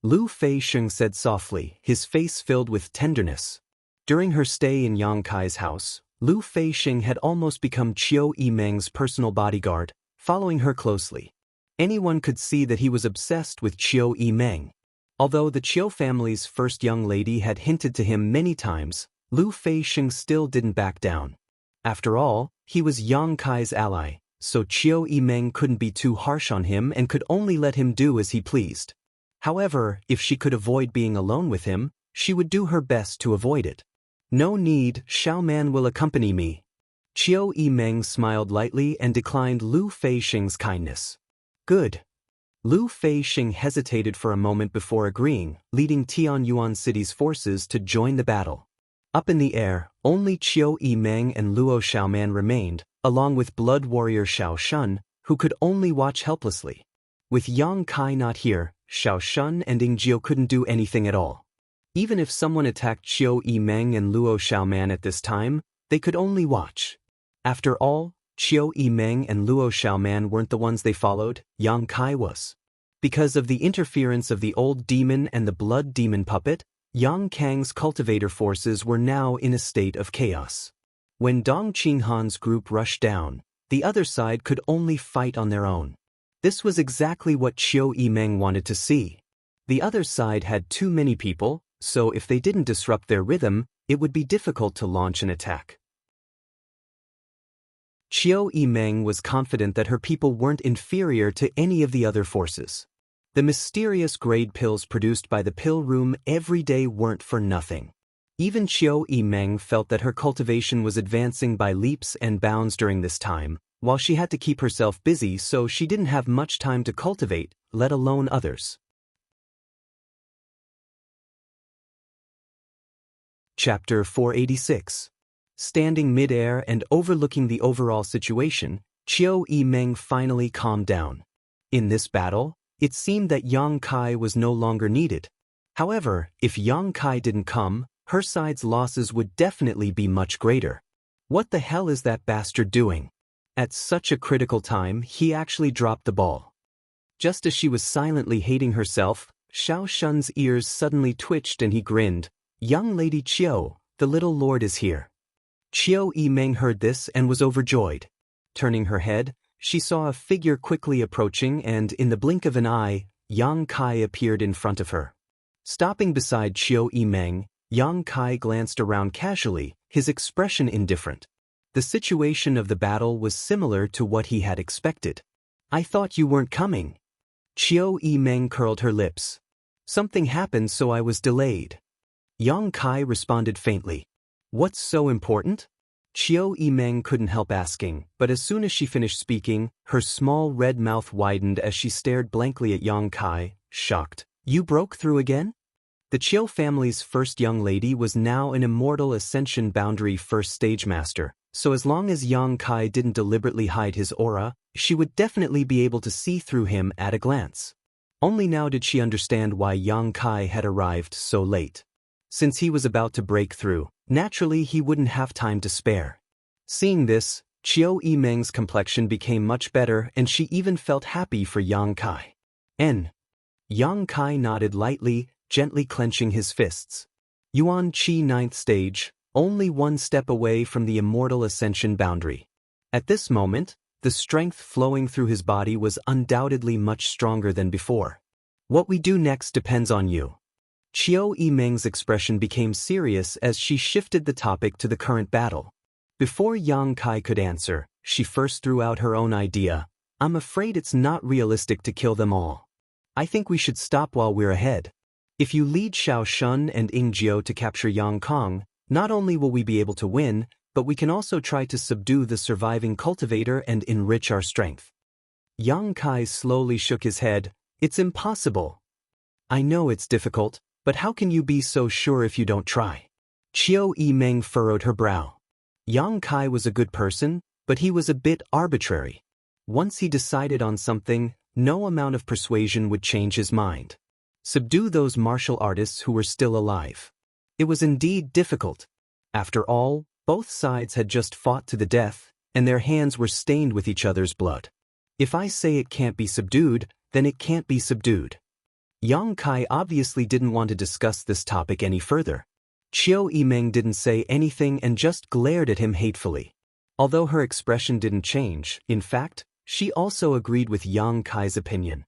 Lu Feixing said softly, his face filled with tenderness. During her stay in Yang Kai's house, Lu Feixing had almost become Qiu Yimeng's personal bodyguard, following her closely. Anyone could see that he was obsessed with Qiu Yimeng. Although the Qiu family's first young lady had hinted to him many times, Lu Feixing still didn't back down. After all, he was Yang Kai's ally, so Qiu Yimeng couldn't be too harsh on him and could only let him do as he pleased. However, if she could avoid being alone with him, she would do her best to avoid it. No need, Xiaoman will accompany me. Qiu Yimeng smiled lightly and declined Lu Feixing's kindness. Good. Lu Feixing hesitated for a moment before agreeing, leading Tianyuan City's forces to join the battle. Up in the air, only Qiu Yimeng and Luo Xiaoman remained, along with blood warrior Xiao Shun, who could only watch helplessly. With Yang Kai not here, Xiao Shun and Ingjiu couldn't do anything at all. Even if someone attacked Qiu Yimeng and Luo Xiaoman at this time, they could only watch. After all, Qiu Yimeng and Luo Xiaoman weren't the ones they followed, Yang Kai was. Because of the interference of the old demon and the blood demon puppet, Yang Kang's cultivator forces were now in a state of chaos. When Dong Qinghan's group rushed down, the other side could only fight on their own. This was exactly what Qiu Yimeng wanted to see. The other side had too many people, so if they didn't disrupt their rhythm, it would be difficult to launch an attack. Qiu Yimeng was confident that her people weren't inferior to any of the other forces. The mysterious grade pills produced by the pill room every day weren't for nothing. Even Qiu Yimeng felt that her cultivation was advancing by leaps and bounds during this time, while she had to keep herself busy so she didn't have much time to cultivate, let alone others. Chapter 486. Standing mid-air and overlooking the overall situation, Qiu Yimeng finally calmed down. In this battle, it seemed that Yang Kai was no longer needed. However, if Yang Kai didn't come, her side's losses would definitely be much greater. What the hell is that bastard doing? At such a critical time, he actually dropped the ball. Just as she was silently hating herself, Xiao Shun's ears suddenly twitched and he grinned. Young Lady Qiu, the little lord is here. Qiu Yimeng heard this and was overjoyed. Turning her head, she saw a figure quickly approaching and, in the blink of an eye, Yang Kai appeared in front of her. Stopping beside Qiu Yimeng, Yang Kai glanced around casually, his expression indifferent. The situation of the battle was similar to what he had expected. I thought you weren't coming. Qiu Yimeng curled her lips. Something happened so I was delayed. Yang Kai responded faintly. What's so important? Qiu Yimeng couldn't help asking, but as soon as she finished speaking, her small red mouth widened as she stared blankly at Yang Kai, shocked. You broke through again? The Qiu family's first young lady was now an immortal ascension boundary first stage master, so as long as Yang Kai didn't deliberately hide his aura, she would definitely be able to see through him at a glance. Only now did she understand why Yang Kai had arrived so late. Since he was about to break through, naturally he wouldn't have time to spare. Seeing this, Qiu Yimeng's complexion became much better and she even felt happy for Yang Kai. Yang Kai nodded lightly, gently clenching his fists. Yuan Qi 9th stage, only one step away from the immortal ascension boundary. At this moment, the strength flowing through his body was undoubtedly much stronger than before. What we do next depends on you. Qiu Yimeng's expression became serious as she shifted the topic to the current battle. Before Yang Kai could answer, she first threw out her own idea. I'm afraid it's not realistic to kill them all. I think we should stop while we're ahead. If you lead Xiao Shun and Ying Jiu to capture Yang Kong, not only will we be able to win, but we can also try to subdue the surviving cultivator and enrich our strength. Yang Kai slowly shook his head. It's impossible. I know it's difficult, but how can you be so sure if you don't try? Qiu Yimeng furrowed her brow. Yang Kai was a good person, but he was a bit arbitrary. Once he decided on something, no amount of persuasion would change his mind. Subdue those martial artists who were still alive. It was indeed difficult. After all, both sides had just fought to the death, and their hands were stained with each other's blood. If I say it can't be subdued, then it can't be subdued. Yang Kai obviously didn't want to discuss this topic any further. Qiu Yimeng didn't say anything and just glared at him hatefully. Although her expression didn't change, in fact, she also agreed with Yang Kai's opinion.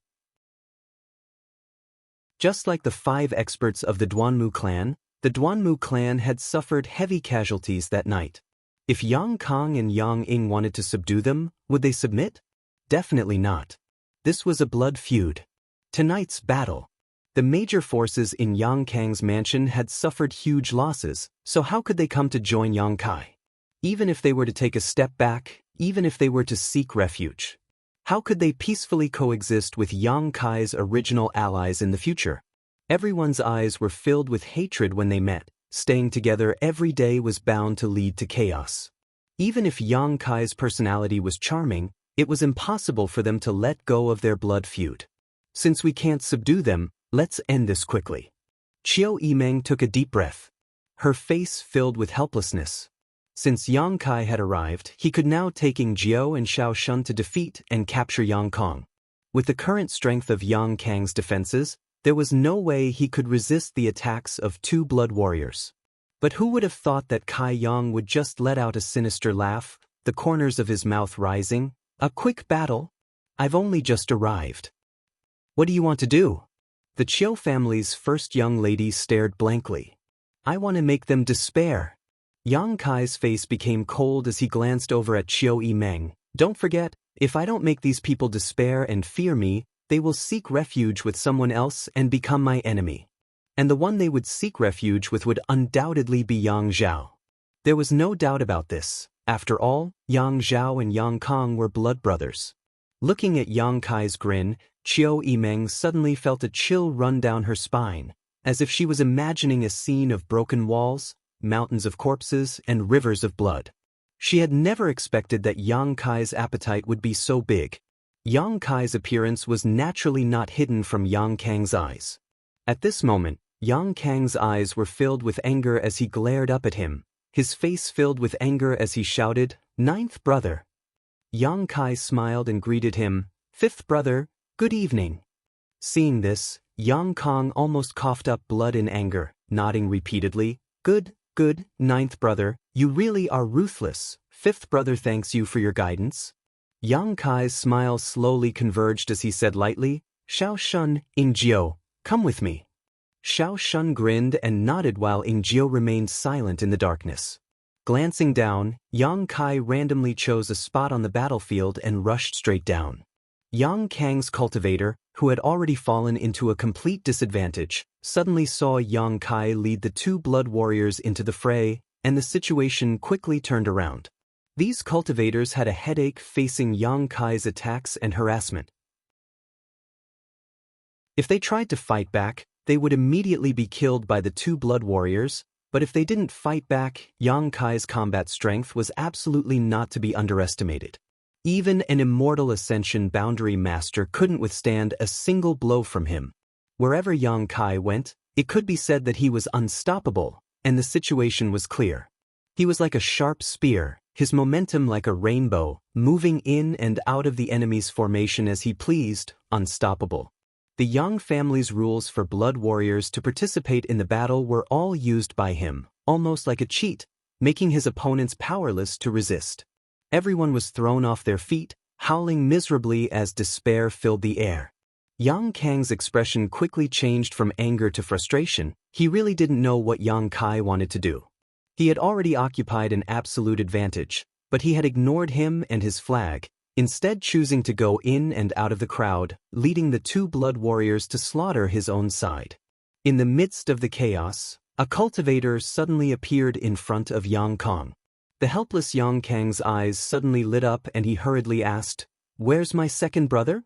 Just like the 5 experts of the Duanmu clan, the Duanmu clan had suffered heavy casualties that night. If Yang Kong and Yang Ying wanted to subdue them, would they submit? Definitely not. This was a blood feud. Tonight's battle. The major forces in Yang Kang's mansion had suffered huge losses, so how could they come to join Yang Kai? Even if they were to take a step back, even if they were to seek refuge, how could they peacefully coexist with Yang Kai's original allies in the future? Everyone's eyes were filled with hatred when they met. Staying together every day was bound to lead to chaos. Even if Yang Kai's personality was charming, it was impossible for them to let go of their blood feud. Since we can't subdue them, let's end this quickly. Qiu Yimeng took a deep breath. Her face filled with helplessness. Since Yang Kai had arrived, he could now take Ying Jiu and Xiao Shun to defeat and capture Yang Kong. With the current strength of Yang Kang's defenses, there was no way he could resist the attacks of 2 blood warriors. But who would have thought that Kai Yang would just let out a sinister laugh, the corners of his mouth rising? A quick battle? I've only just arrived. What do you want to do? The Qiu family's first young lady stared blankly. I want to make them despair. Yang Kai's face became cold as he glanced over at Qiu Yimeng. Don't forget, if I don't make these people despair and fear me, they will seek refuge with someone else and become my enemy. And the one they would seek refuge with would undoubtedly be Yang Zhao. There was no doubt about this. After all, Yang Zhao and Yang Kong were blood brothers. Looking at Yang Kai's grin, Qiu Yimeng suddenly felt a chill run down her spine, as if she was imagining a scene of broken walls, mountains of corpses, and rivers of blood. She had never expected that Yang Kai's appetite would be so big. Yang Kai's appearance was naturally not hidden from Yang Kang's eyes. At this moment, Yang Kang's eyes were filled with anger as he glared up at him, his face filled with anger as he shouted, "Ninth brother." Yang Kai smiled and greeted him, "Fifth brother, good evening." Seeing this, Yang Kong almost coughed up blood in anger, nodding repeatedly, Good, ninth brother, you really are ruthless. Fifth brother thanks you for your guidance." Yang Kai's smile slowly converged as he said lightly, "Xiao Shun, Ying Jiu, come with me." Xiao Shun grinned and nodded while Ying Jiu remained silent in the darkness. Glancing down, Yang Kai randomly chose a spot on the battlefield and rushed straight down. Yang Kang's cultivator, who had already fallen into a complete disadvantage, suddenly saw Yang Kai lead the 2 blood warriors into the fray, and the situation quickly turned around. These cultivators had a headache facing Yang Kai's attacks and harassment. If they tried to fight back, they would immediately be killed by the two blood warriors, but if they didn't fight back, Yang Kai's combat strength was absolutely not to be underestimated. Even an immortal ascension boundary master couldn't withstand a single blow from him. Wherever Yang Kai went, it could be said that he was unstoppable, and the situation was clear. He was like a sharp spear, his momentum like a rainbow, moving in and out of the enemy's formation as he pleased, unstoppable. The Yang family's rules for blood warriors to participate in the battle were all used by him, almost like a cheat, making his opponents powerless to resist. Everyone was thrown off their feet, howling miserably as despair filled the air. Yang Kang's expression quickly changed from anger to frustration. He really didn't know what Yang Kai wanted to do. He had already occupied an absolute advantage, but he had ignored him and his flag, instead choosing to go in and out of the crowd, leading the two blood warriors to slaughter his own side. In the midst of the chaos, a cultivator suddenly appeared in front of Yang Kang. The helpless Yang Kang's eyes suddenly lit up and he hurriedly asked, "Where's my second brother?"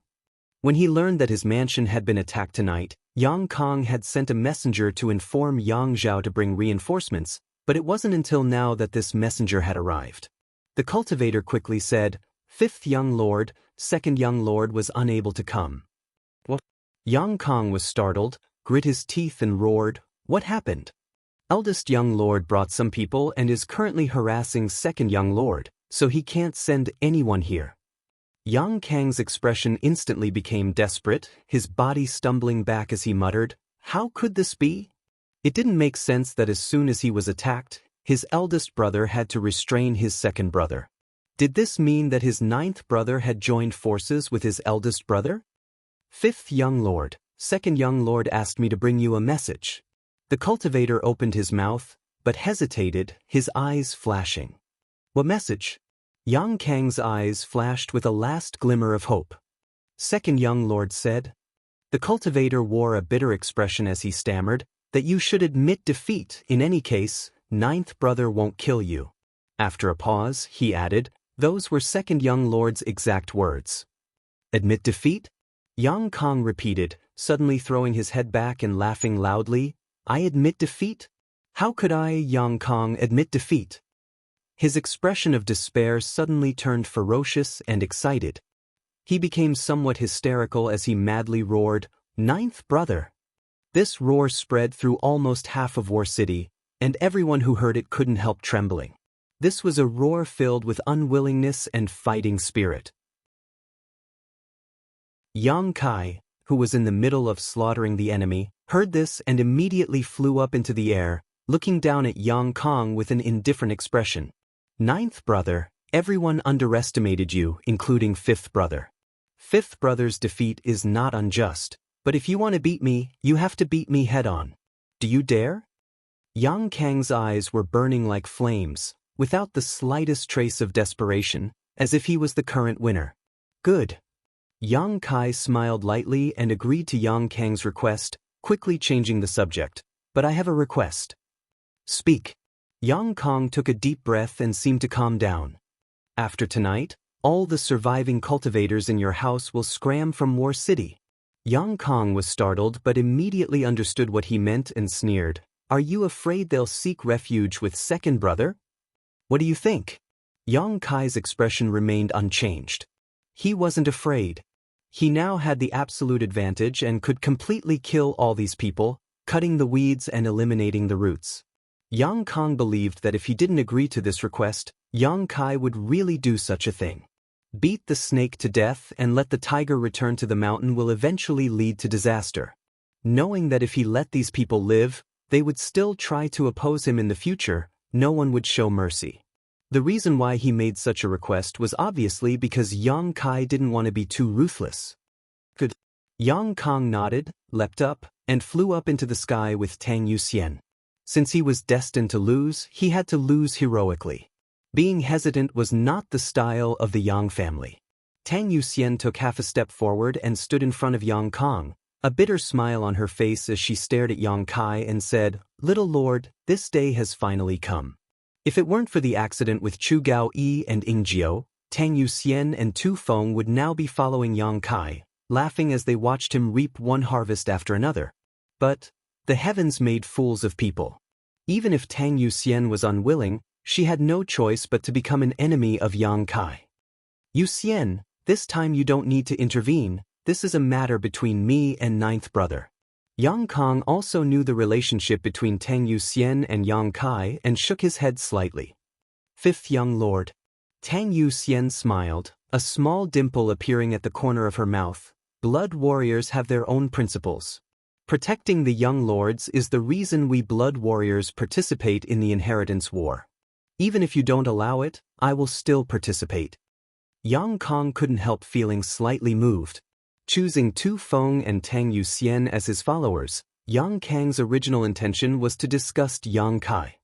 When he learned that his mansion had been attacked tonight, Yang Kang had sent a messenger to inform Yang Zhao to bring reinforcements, but it wasn't until now that this messenger had arrived. The cultivator quickly said, "Fifth young lord, second young lord was unable to come." What? Yang Kang was startled, grit his teeth and roared, "What happened?" "Eldest young lord brought some people and is currently harassing second young lord, so he can't send anyone here." Yang Kang's expression instantly became desperate, his body stumbling back as he muttered, "How could this be?" It didn't make sense that as soon as he was attacked, his eldest brother had to restrain his second brother. Did this mean that his ninth brother had joined forces with his eldest brother? "Fifth young lord, second young lord asked me to bring you a message." The cultivator opened his mouth, but hesitated, his eyes flashing. "What message?" Yang Kang's eyes flashed with a last glimmer of hope. Second young lord said. The cultivator wore a bitter expression as he stammered, "That you should admit defeat. In any case, ninth brother won't kill you." After a pause, he added, "Those were second young lord's exact words." "Admit defeat?" Yang Kang repeated, suddenly throwing his head back and laughing loudly. "I admit defeat? How could I, Yang Kang, admit defeat?" His expression of despair suddenly turned ferocious and excited. He became somewhat hysterical as he madly roared, "Ninth brother!" This roar spread through almost half of War City, and everyone who heard it couldn't help trembling. This was a roar filled with unwillingness and fighting spirit. Yang Kai, who was in the middle of slaughtering the enemy, heard this and immediately flew up into the air, looking down at Yang Kang with an indifferent expression. "Ninth brother, everyone underestimated you, including fifth brother. Fifth brother's defeat is not unjust, but if you want to beat me, you have to beat me head-on. Do you dare?" Yang Kang's eyes were burning like flames, without the slightest trace of desperation, as if he was the current winner. "Good." Yang Kai smiled lightly and agreed to Yang Kang's request, quickly changing the subject. "But I have a request." "Speak." Yang Kang took a deep breath and seemed to calm down. "After tonight, all the surviving cultivators in your house will scram from War City." Yang Kang was startled but immediately understood what he meant and sneered. "Are you afraid they'll seek refuge with second brother?" "What do you think?" Yang Kai's expression remained unchanged. He wasn't afraid. He now had the absolute advantage and could completely kill all these people, cutting the weeds and eliminating the roots. Yang Kang believed that if he didn't agree to this request, Yang Kai would really do such a thing. Beat the snake to death and let the tiger return to the mountain will eventually lead to disaster. Knowing that if he let these people live, they would still try to oppose him in the future, no one would show mercy. The reason why he made such a request was obviously because Yang Kai didn't want to be too ruthless. Good. Yang Kang nodded, leapt up, and flew up into the sky with Tang Yuxian. Since he was destined to lose, he had to lose heroically. Being hesitant was not the style of the Yang family. Tang Yuxian took half a step forward and stood in front of Yang Kang, a bitter smile on her face as she stared at Yang Kai and said, "Little lord, this day has finally come. If it weren't for the accident with Chu Gao Yi and Ying Jiao, Tang Yuxian and Tu Feng would now be following Yang Kai, laughing as they watched him reap one harvest after another. But the heavens made fools of people. Even if Tang Yuxian was unwilling, she had no choice but to become an enemy of Yang Kai. Yuxian, this time you don't need to intervene, this is a matter between me and ninth brother. Yang Kong also knew the relationship between Tang Yuxian and Yang Kai and shook his head slightly. Fifth young lord. Tang Yuxian smiled, a small dimple appearing at the corner of her mouth. Blood warriors have their own principles. Protecting the young lords is the reason we blood warriors participate in the inheritance war. Even if you don't allow it, I will still participate. Yang Kong couldn't help feeling slightly moved. Choosing Tu Feng and Tang Yuxian as his followers, Yang Kang's original intention was to disgust Yang Kai.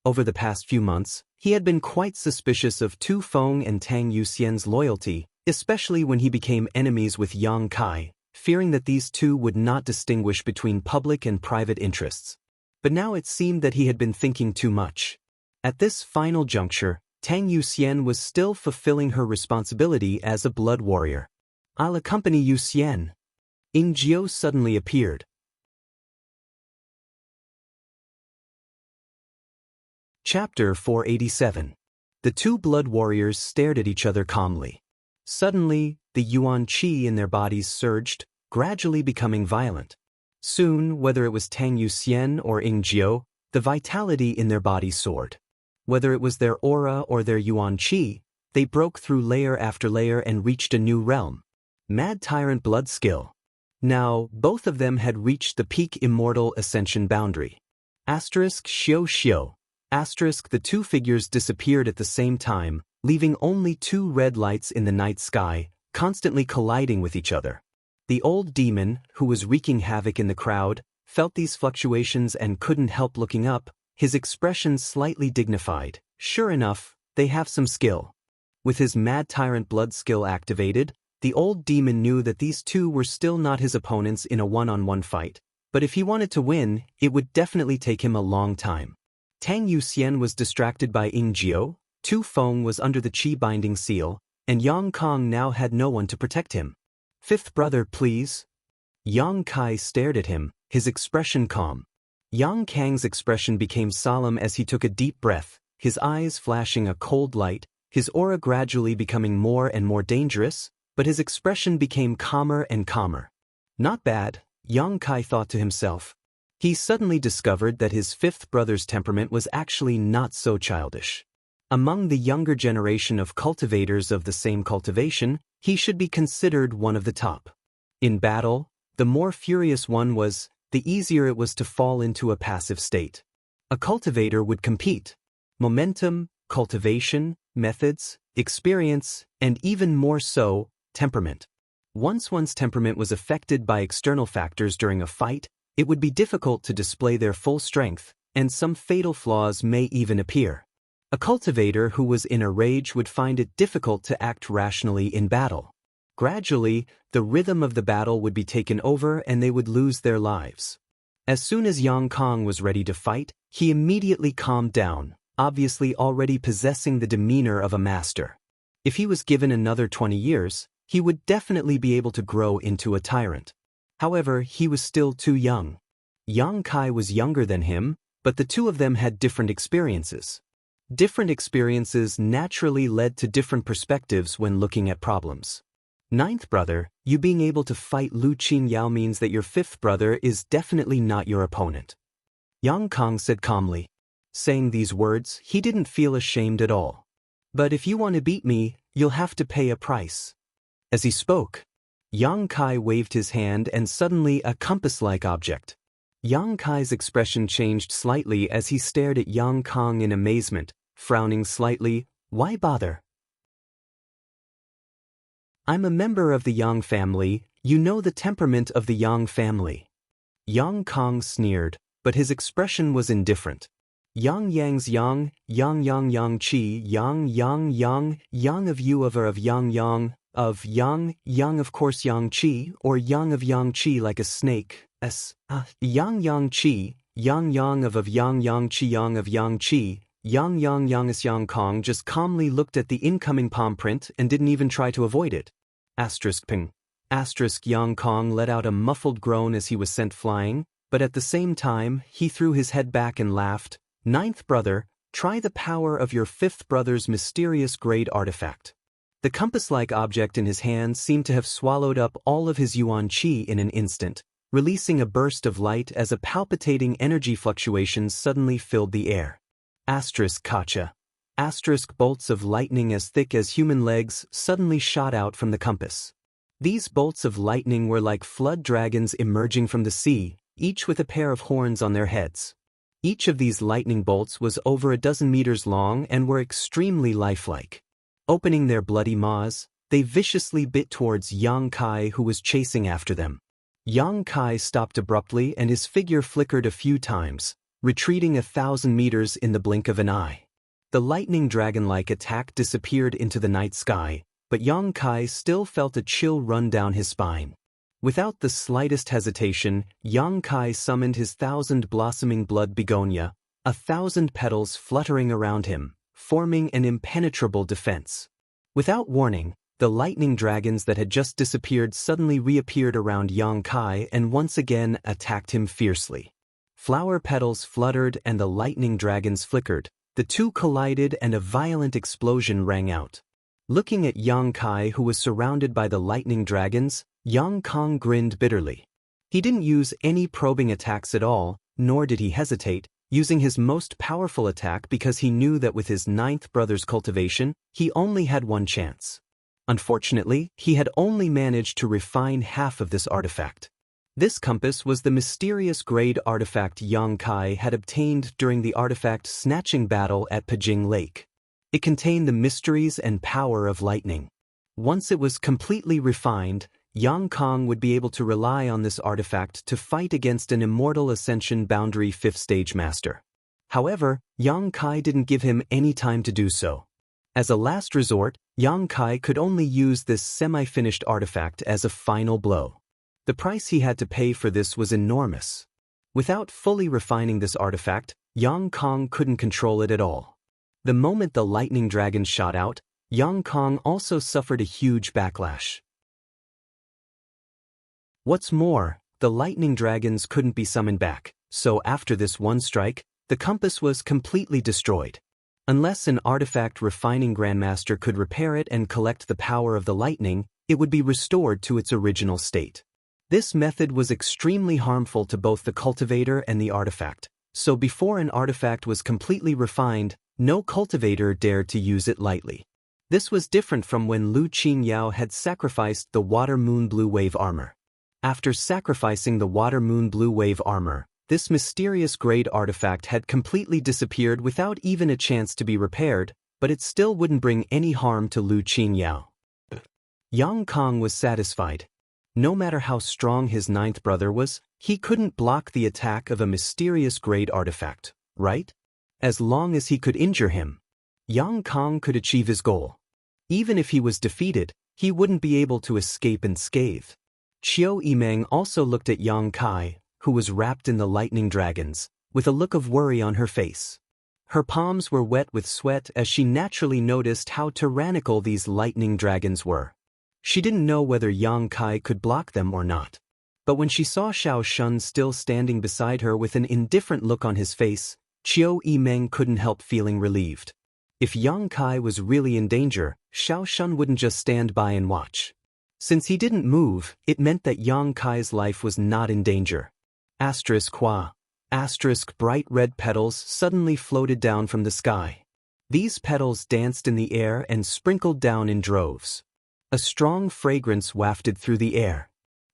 Over the past few months, he had been quite suspicious of Tu Feng and Tang Yuxian's loyalty, especially when he became enemies with Yang Kai, fearing that these two would not distinguish between public and private interests. But now it seemed that he had been thinking too much. At this final juncture, Tang Yuxian was still fulfilling her responsibility as a blood warrior. I'll accompany Yuxian. Ying Jiao suddenly appeared. Chapter 487. The two blood warriors stared at each other calmly. Suddenly, the yuan qi in their bodies surged, gradually becoming violent. Soon, whether it was Tang Yuxian or Ying Jiao, the vitality in their bodies soared. Whether it was their aura or their yuan qi, they broke through layer after layer and reached a new realm. Mad Tyrant Blood Skill. Now, both of them had reached the peak immortal ascension boundary. Asterisk Xiao Xiao. Asterisk the two figures disappeared at the same time, leaving only two red lights in the night sky, constantly colliding with each other. The old demon, who was wreaking havoc in the crowd, felt these fluctuations and couldn't help looking up, his expression slightly dignified. Sure enough, they have some skill. With his Mad Tyrant Blood Skill activated, the old demon knew that these two were still not his opponents in a one-on-one fight, but if he wanted to win, it would definitely take him a long time. Tang Yuxian was distracted by Ying Jiao, Tu Feng was under the Qi binding seal, and Yang Kong now had no one to protect him. Fifth brother, please. Yang Kai stared at him, his expression calm. Yang Kang's expression became solemn as he took a deep breath, his eyes flashing a cold light, his aura gradually becoming more and more dangerous, but his expression became calmer and calmer. Not bad, Yang Kai thought to himself. He suddenly discovered that his fifth brother's temperament was actually not so childish. Among the younger generation of cultivators of the same cultivation, he should be considered one of the top. In battle, the more furious one was, the easier it was to fall into a passive state. A cultivator would compete. Momentum, cultivation, methods, experience, and even more so, temperament. Once one's temperament was affected by external factors during a fight, it would be difficult to display their full strength, and some fatal flaws may even appear. A cultivator who was in a rage would find it difficult to act rationally in battle. Gradually, the rhythm of the battle would be taken over and they would lose their lives. As soon as Yang Kong was ready to fight, he immediately calmed down, obviously already possessing the demeanor of a master. If he was given another 20 years, he would definitely be able to grow into a tyrant. However, he was still too young. Yang Kai was younger than him, but the two of them had different experiences. Different experiences naturally led to different perspectives when looking at problems. Ninth brother, you being able to fight Lu Qingyao means that your fifth brother is definitely not your opponent. Yang Kong said calmly. Saying these words, he didn't feel ashamed at all. But if you want to beat me, you'll have to pay a price. As he spoke, Yang Kai waved his hand and suddenly a compass-like object. Yang Kai's expression changed slightly as he stared at Yang Kong in amazement, frowning slightly. Why bother? I'm a member of the Yang family, you know the temperament of the Yang family. Yang Kong sneered, but his expression was indifferent. Yang Yang's Yang, Yang Yang Yang Qi, Yang Yang Yang, Yang of you of Yang of Yang of course Yang Qi, or Yang of Yang Qi like a snake, Yang Yang Qi, Yang Yang of Yang Yang Chi Yang of Yang Chi, Yang Yang Yangus Yang Kong just calmly looked at the incoming palm print and didn't even try to avoid it. Ping. Yang Kong let out a muffled groan as he was sent flying, but at the same time, he threw his head back and laughed. Ninth brother, try the power of your fifth brother's mysterious grade artifact. The compass-like object in his hand seemed to have swallowed up all of his yuan qi in an instant, releasing a burst of light as a palpitating energy fluctuation suddenly filled the air. Kacha. Bolts of lightning as thick as human legs suddenly shot out from the compass. These bolts of lightning were like flood dragons emerging from the sea, each with a pair of horns on their heads. Each of these lightning bolts was over a dozen meters long and were extremely lifelike. Opening their bloody maws, they viciously bit towards Yang Kai, who was chasing after them. Yang Kai stopped abruptly and his figure flickered a few times, retreating 1,000 meters in the blink of an eye. The lightning dragon-like attack disappeared into the night sky, but Yang Kai still felt a chill run down his spine. Without the slightest hesitation, Yang Kai summoned his 1,000-blossoming blood begonia, 1,000 petals fluttering around him, forming an impenetrable defense. Without warning, the lightning dragons that had just disappeared suddenly reappeared around Yang Kai and once again attacked him fiercely. Flower petals fluttered and the lightning dragons flickered, the two collided and a violent explosion rang out. Looking at Yang Kai, who was surrounded by the lightning dragons, Yang Kong grinned bitterly. He didn't use any probing attacks at all, nor did he hesitate, using his most powerful attack because he knew that with his ninth brother's cultivation, he only had one chance. Unfortunately, he had only managed to refine half of this artifact. This compass was the mysterious grade artifact Yang Kai had obtained during the artifact snatching battle at Pajing Lake. It contained the mysteries and power of lightning. Once it was completely refined, Yang Kong would be able to rely on this artifact to fight against an immortal ascension boundary 5th stage master. However, Yang Kai didn't give him any time to do so. As a last resort, Yang Kai could only use this semi-finished artifact as a final blow. The price he had to pay for this was enormous. Without fully refining this artifact, Yang Kong couldn't control it at all. The moment the lightning dragon shot out, Yang Kong also suffered a huge backlash. What's more, the lightning dragons couldn't be summoned back, so after this one strike, the compass was completely destroyed. Unless an artifact refining grandmaster could repair it and collect the power of the lightning, it would be restored to its original state. This method was extremely harmful to both the cultivator and the artifact, so before an artifact was completely refined, no cultivator dared to use it lightly. This was different from when Lu Qingyao had sacrificed the Water Moon Blue Wave armor. After sacrificing the Water Moon Blue Wave armor, this mysterious grade artifact had completely disappeared without even a chance to be repaired, but it still wouldn't bring any harm to Lu Qingyao. Yang Kong was satisfied. No matter how strong his ninth brother was, he couldn't block the attack of a mysterious grade artifact, right? As long as he could injure him, Yang Kong could achieve his goal. Even if he was defeated, he wouldn't be able to escape unscathed. Qiu Yimeng also looked at Yang Kai, who was wrapped in the lightning dragons, with a look of worry on her face. Her palms were wet with sweat as she naturally noticed how tyrannical these lightning dragons were. She didn't know whether Yang Kai could block them or not. But when she saw Xiao Shun still standing beside her with an indifferent look on his face, Qiu Yimeng couldn't help feeling relieved. If Yang Kai was really in danger, Xiao Shun wouldn't just stand by and watch. Since he didn't move, it meant that Yang Kai's life was not in danger. Bright red petals suddenly floated down from the sky. These petals danced in the air and sprinkled down in droves. A strong fragrance wafted through the air.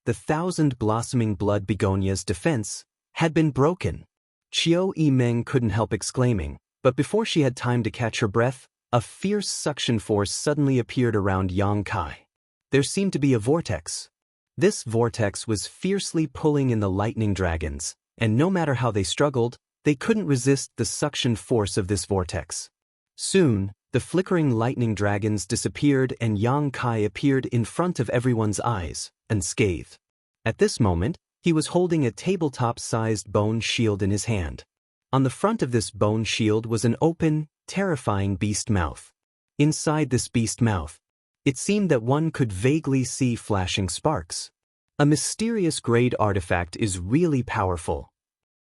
The 1,000 blossoming blood begonia's defense had been broken. Qiu Yimeng couldn't help exclaiming, but before she had time to catch her breath, a fierce suction force suddenly appeared around Yang Kai. There seemed to be a vortex. This vortex was fiercely pulling in the lightning dragons, and no matter how they struggled, they couldn't resist the suction force of this vortex. Soon, the flickering lightning dragons disappeared and Yang Kai appeared in front of everyone's eyes, unscathed. At this moment, He was holding a tabletop-sized bone shield in his hand. On the front of this bone shield was an open, terrifying beast mouth. Inside this beast mouth, it seemed that one could vaguely see flashing sparks. A mysterious grade artifact is really powerful.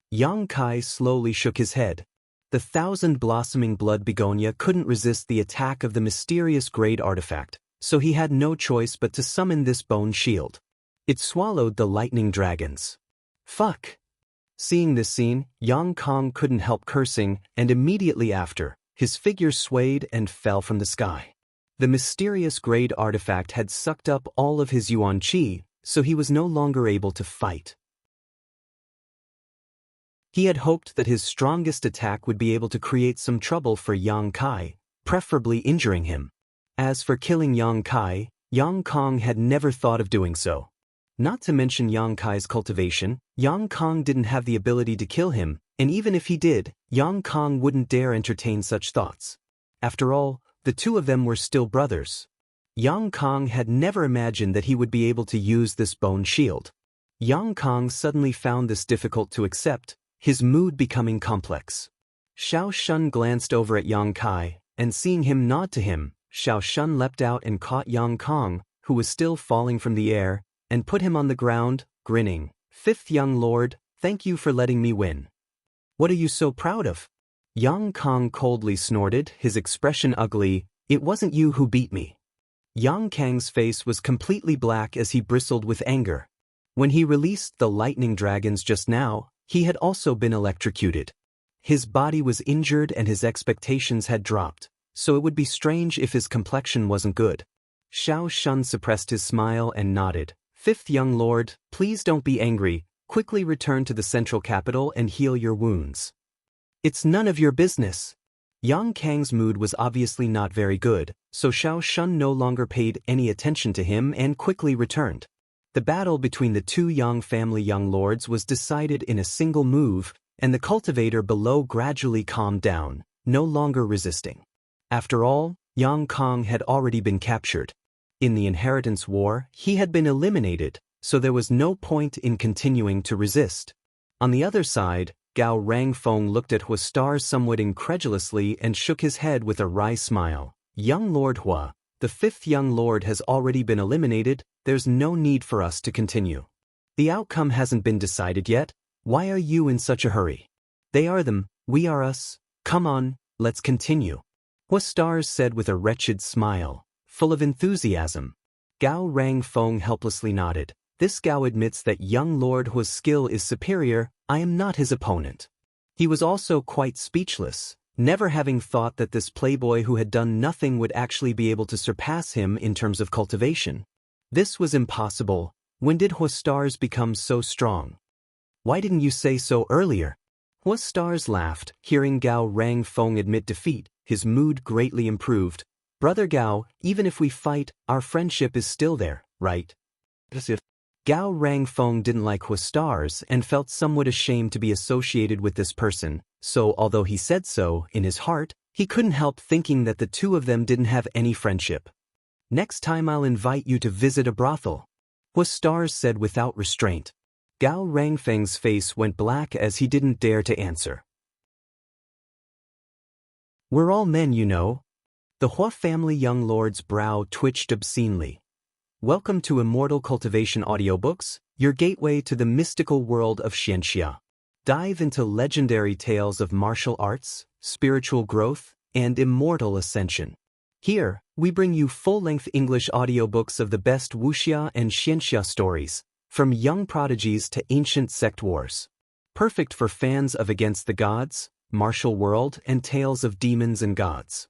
Yang Kai slowly shook his head. The thousand-blossoming blood begonia couldn't resist the attack of the mysterious grade artifact, so he had no choice but to summon this bone shield. It swallowed the lightning dragons. Fuck! Seeing this scene, Yang Kong couldn't help cursing, and immediately after, his figure swayed and fell from the sky. The mysterious grade artifact had sucked up all of his yuan qi, so he was no longer able to fight. He had hoped that his strongest attack would be able to create some trouble for Yang Kai, preferably injuring him. As for killing Yang Kai, Yang Kong had never thought of doing so. Not to mention Yang Kai's cultivation, Yang Kong didn't have the ability to kill him, and even if he did, Yang Kong wouldn't dare entertain such thoughts. After all, the two of them were still brothers. Yang Kong had never imagined that he would be able to use this bone shield. Yang Kong suddenly found this difficult to accept, his mood becoming complex. Xiao Shun glanced over at Yang Kai, and seeing him nod to him, Xiao Shun leapt out and caught Yang Kong, who was still falling from the air, and put him on the ground, grinning. "Fifth young lord, thank you for letting me win. What are you so proud of?" Yang Kong coldly snorted, his expression ugly. "It wasn't you who beat me." Yang Kang's face was completely black as he bristled with anger. When he released the lightning dragons just now, he had also been electrocuted. His body was injured and his expectations had dropped, so it would be strange if his complexion wasn't good. Xiao Shun suppressed his smile and nodded. "Fifth young lord, please don't be angry, quickly return to the central capital and heal your wounds." "It's none of your business." Yang Kang's mood was obviously not very good, so Xiao Shun no longer paid any attention to him and quickly returned. The battle between the two Yang family young lords was decided in a single move, and the cultivator below gradually calmed down, no longer resisting. After all, Yang Kong had already been captured. In the inheritance war, he had been eliminated, so there was no point in continuing to resist. On the other side, Gao Rangfeng looked at Hua Stars somewhat incredulously and shook his head with a wry smile. "Young Lord Hua, the fifth young lord has already been eliminated, there's no need for us to continue. The outcome hasn't been decided yet, why are you in such a hurry? They are them, we are us, come on, let's continue." Hua Stars said with a wretched smile, full of enthusiasm. Gao Rangfeng helplessly nodded. "This Gao admits that young Lord Hua's skill is superior, I am not his opponent." He was also quite speechless, never having thought that this playboy who had done nothing would actually be able to surpass him in terms of cultivation. This was impossible. When did Hua Stars become so strong? "Why didn't you say so earlier?" Hua Stars laughed, hearing Gao Rangfeng admit defeat, his mood greatly improved. "Brother Gao, even if we fight, our friendship is still there, right?" Gao Rangfeng didn't like Hua Stars and felt somewhat ashamed to be associated with this person, so although he said so, in his heart, he couldn't help thinking that the two of them didn't have any friendship. "Next time I'll invite you to visit a brothel," Hua Stars said without restraint. Gao Rangfeng's face went black as he didn't dare to answer. "We're all men, you know." The Hua family young lord's brow twitched obscenely. "Welcome to Immortal Cultivation Audiobooks, your gateway to the mystical world of Xianxia. Dive into legendary tales of martial arts, spiritual growth, and immortal ascension. Here, we bring you full-length English audiobooks of the best Wuxia and Xianxia stories, from young prodigies to ancient sect wars. Perfect for fans of Against the Gods, Martial World, and tales of demons and gods.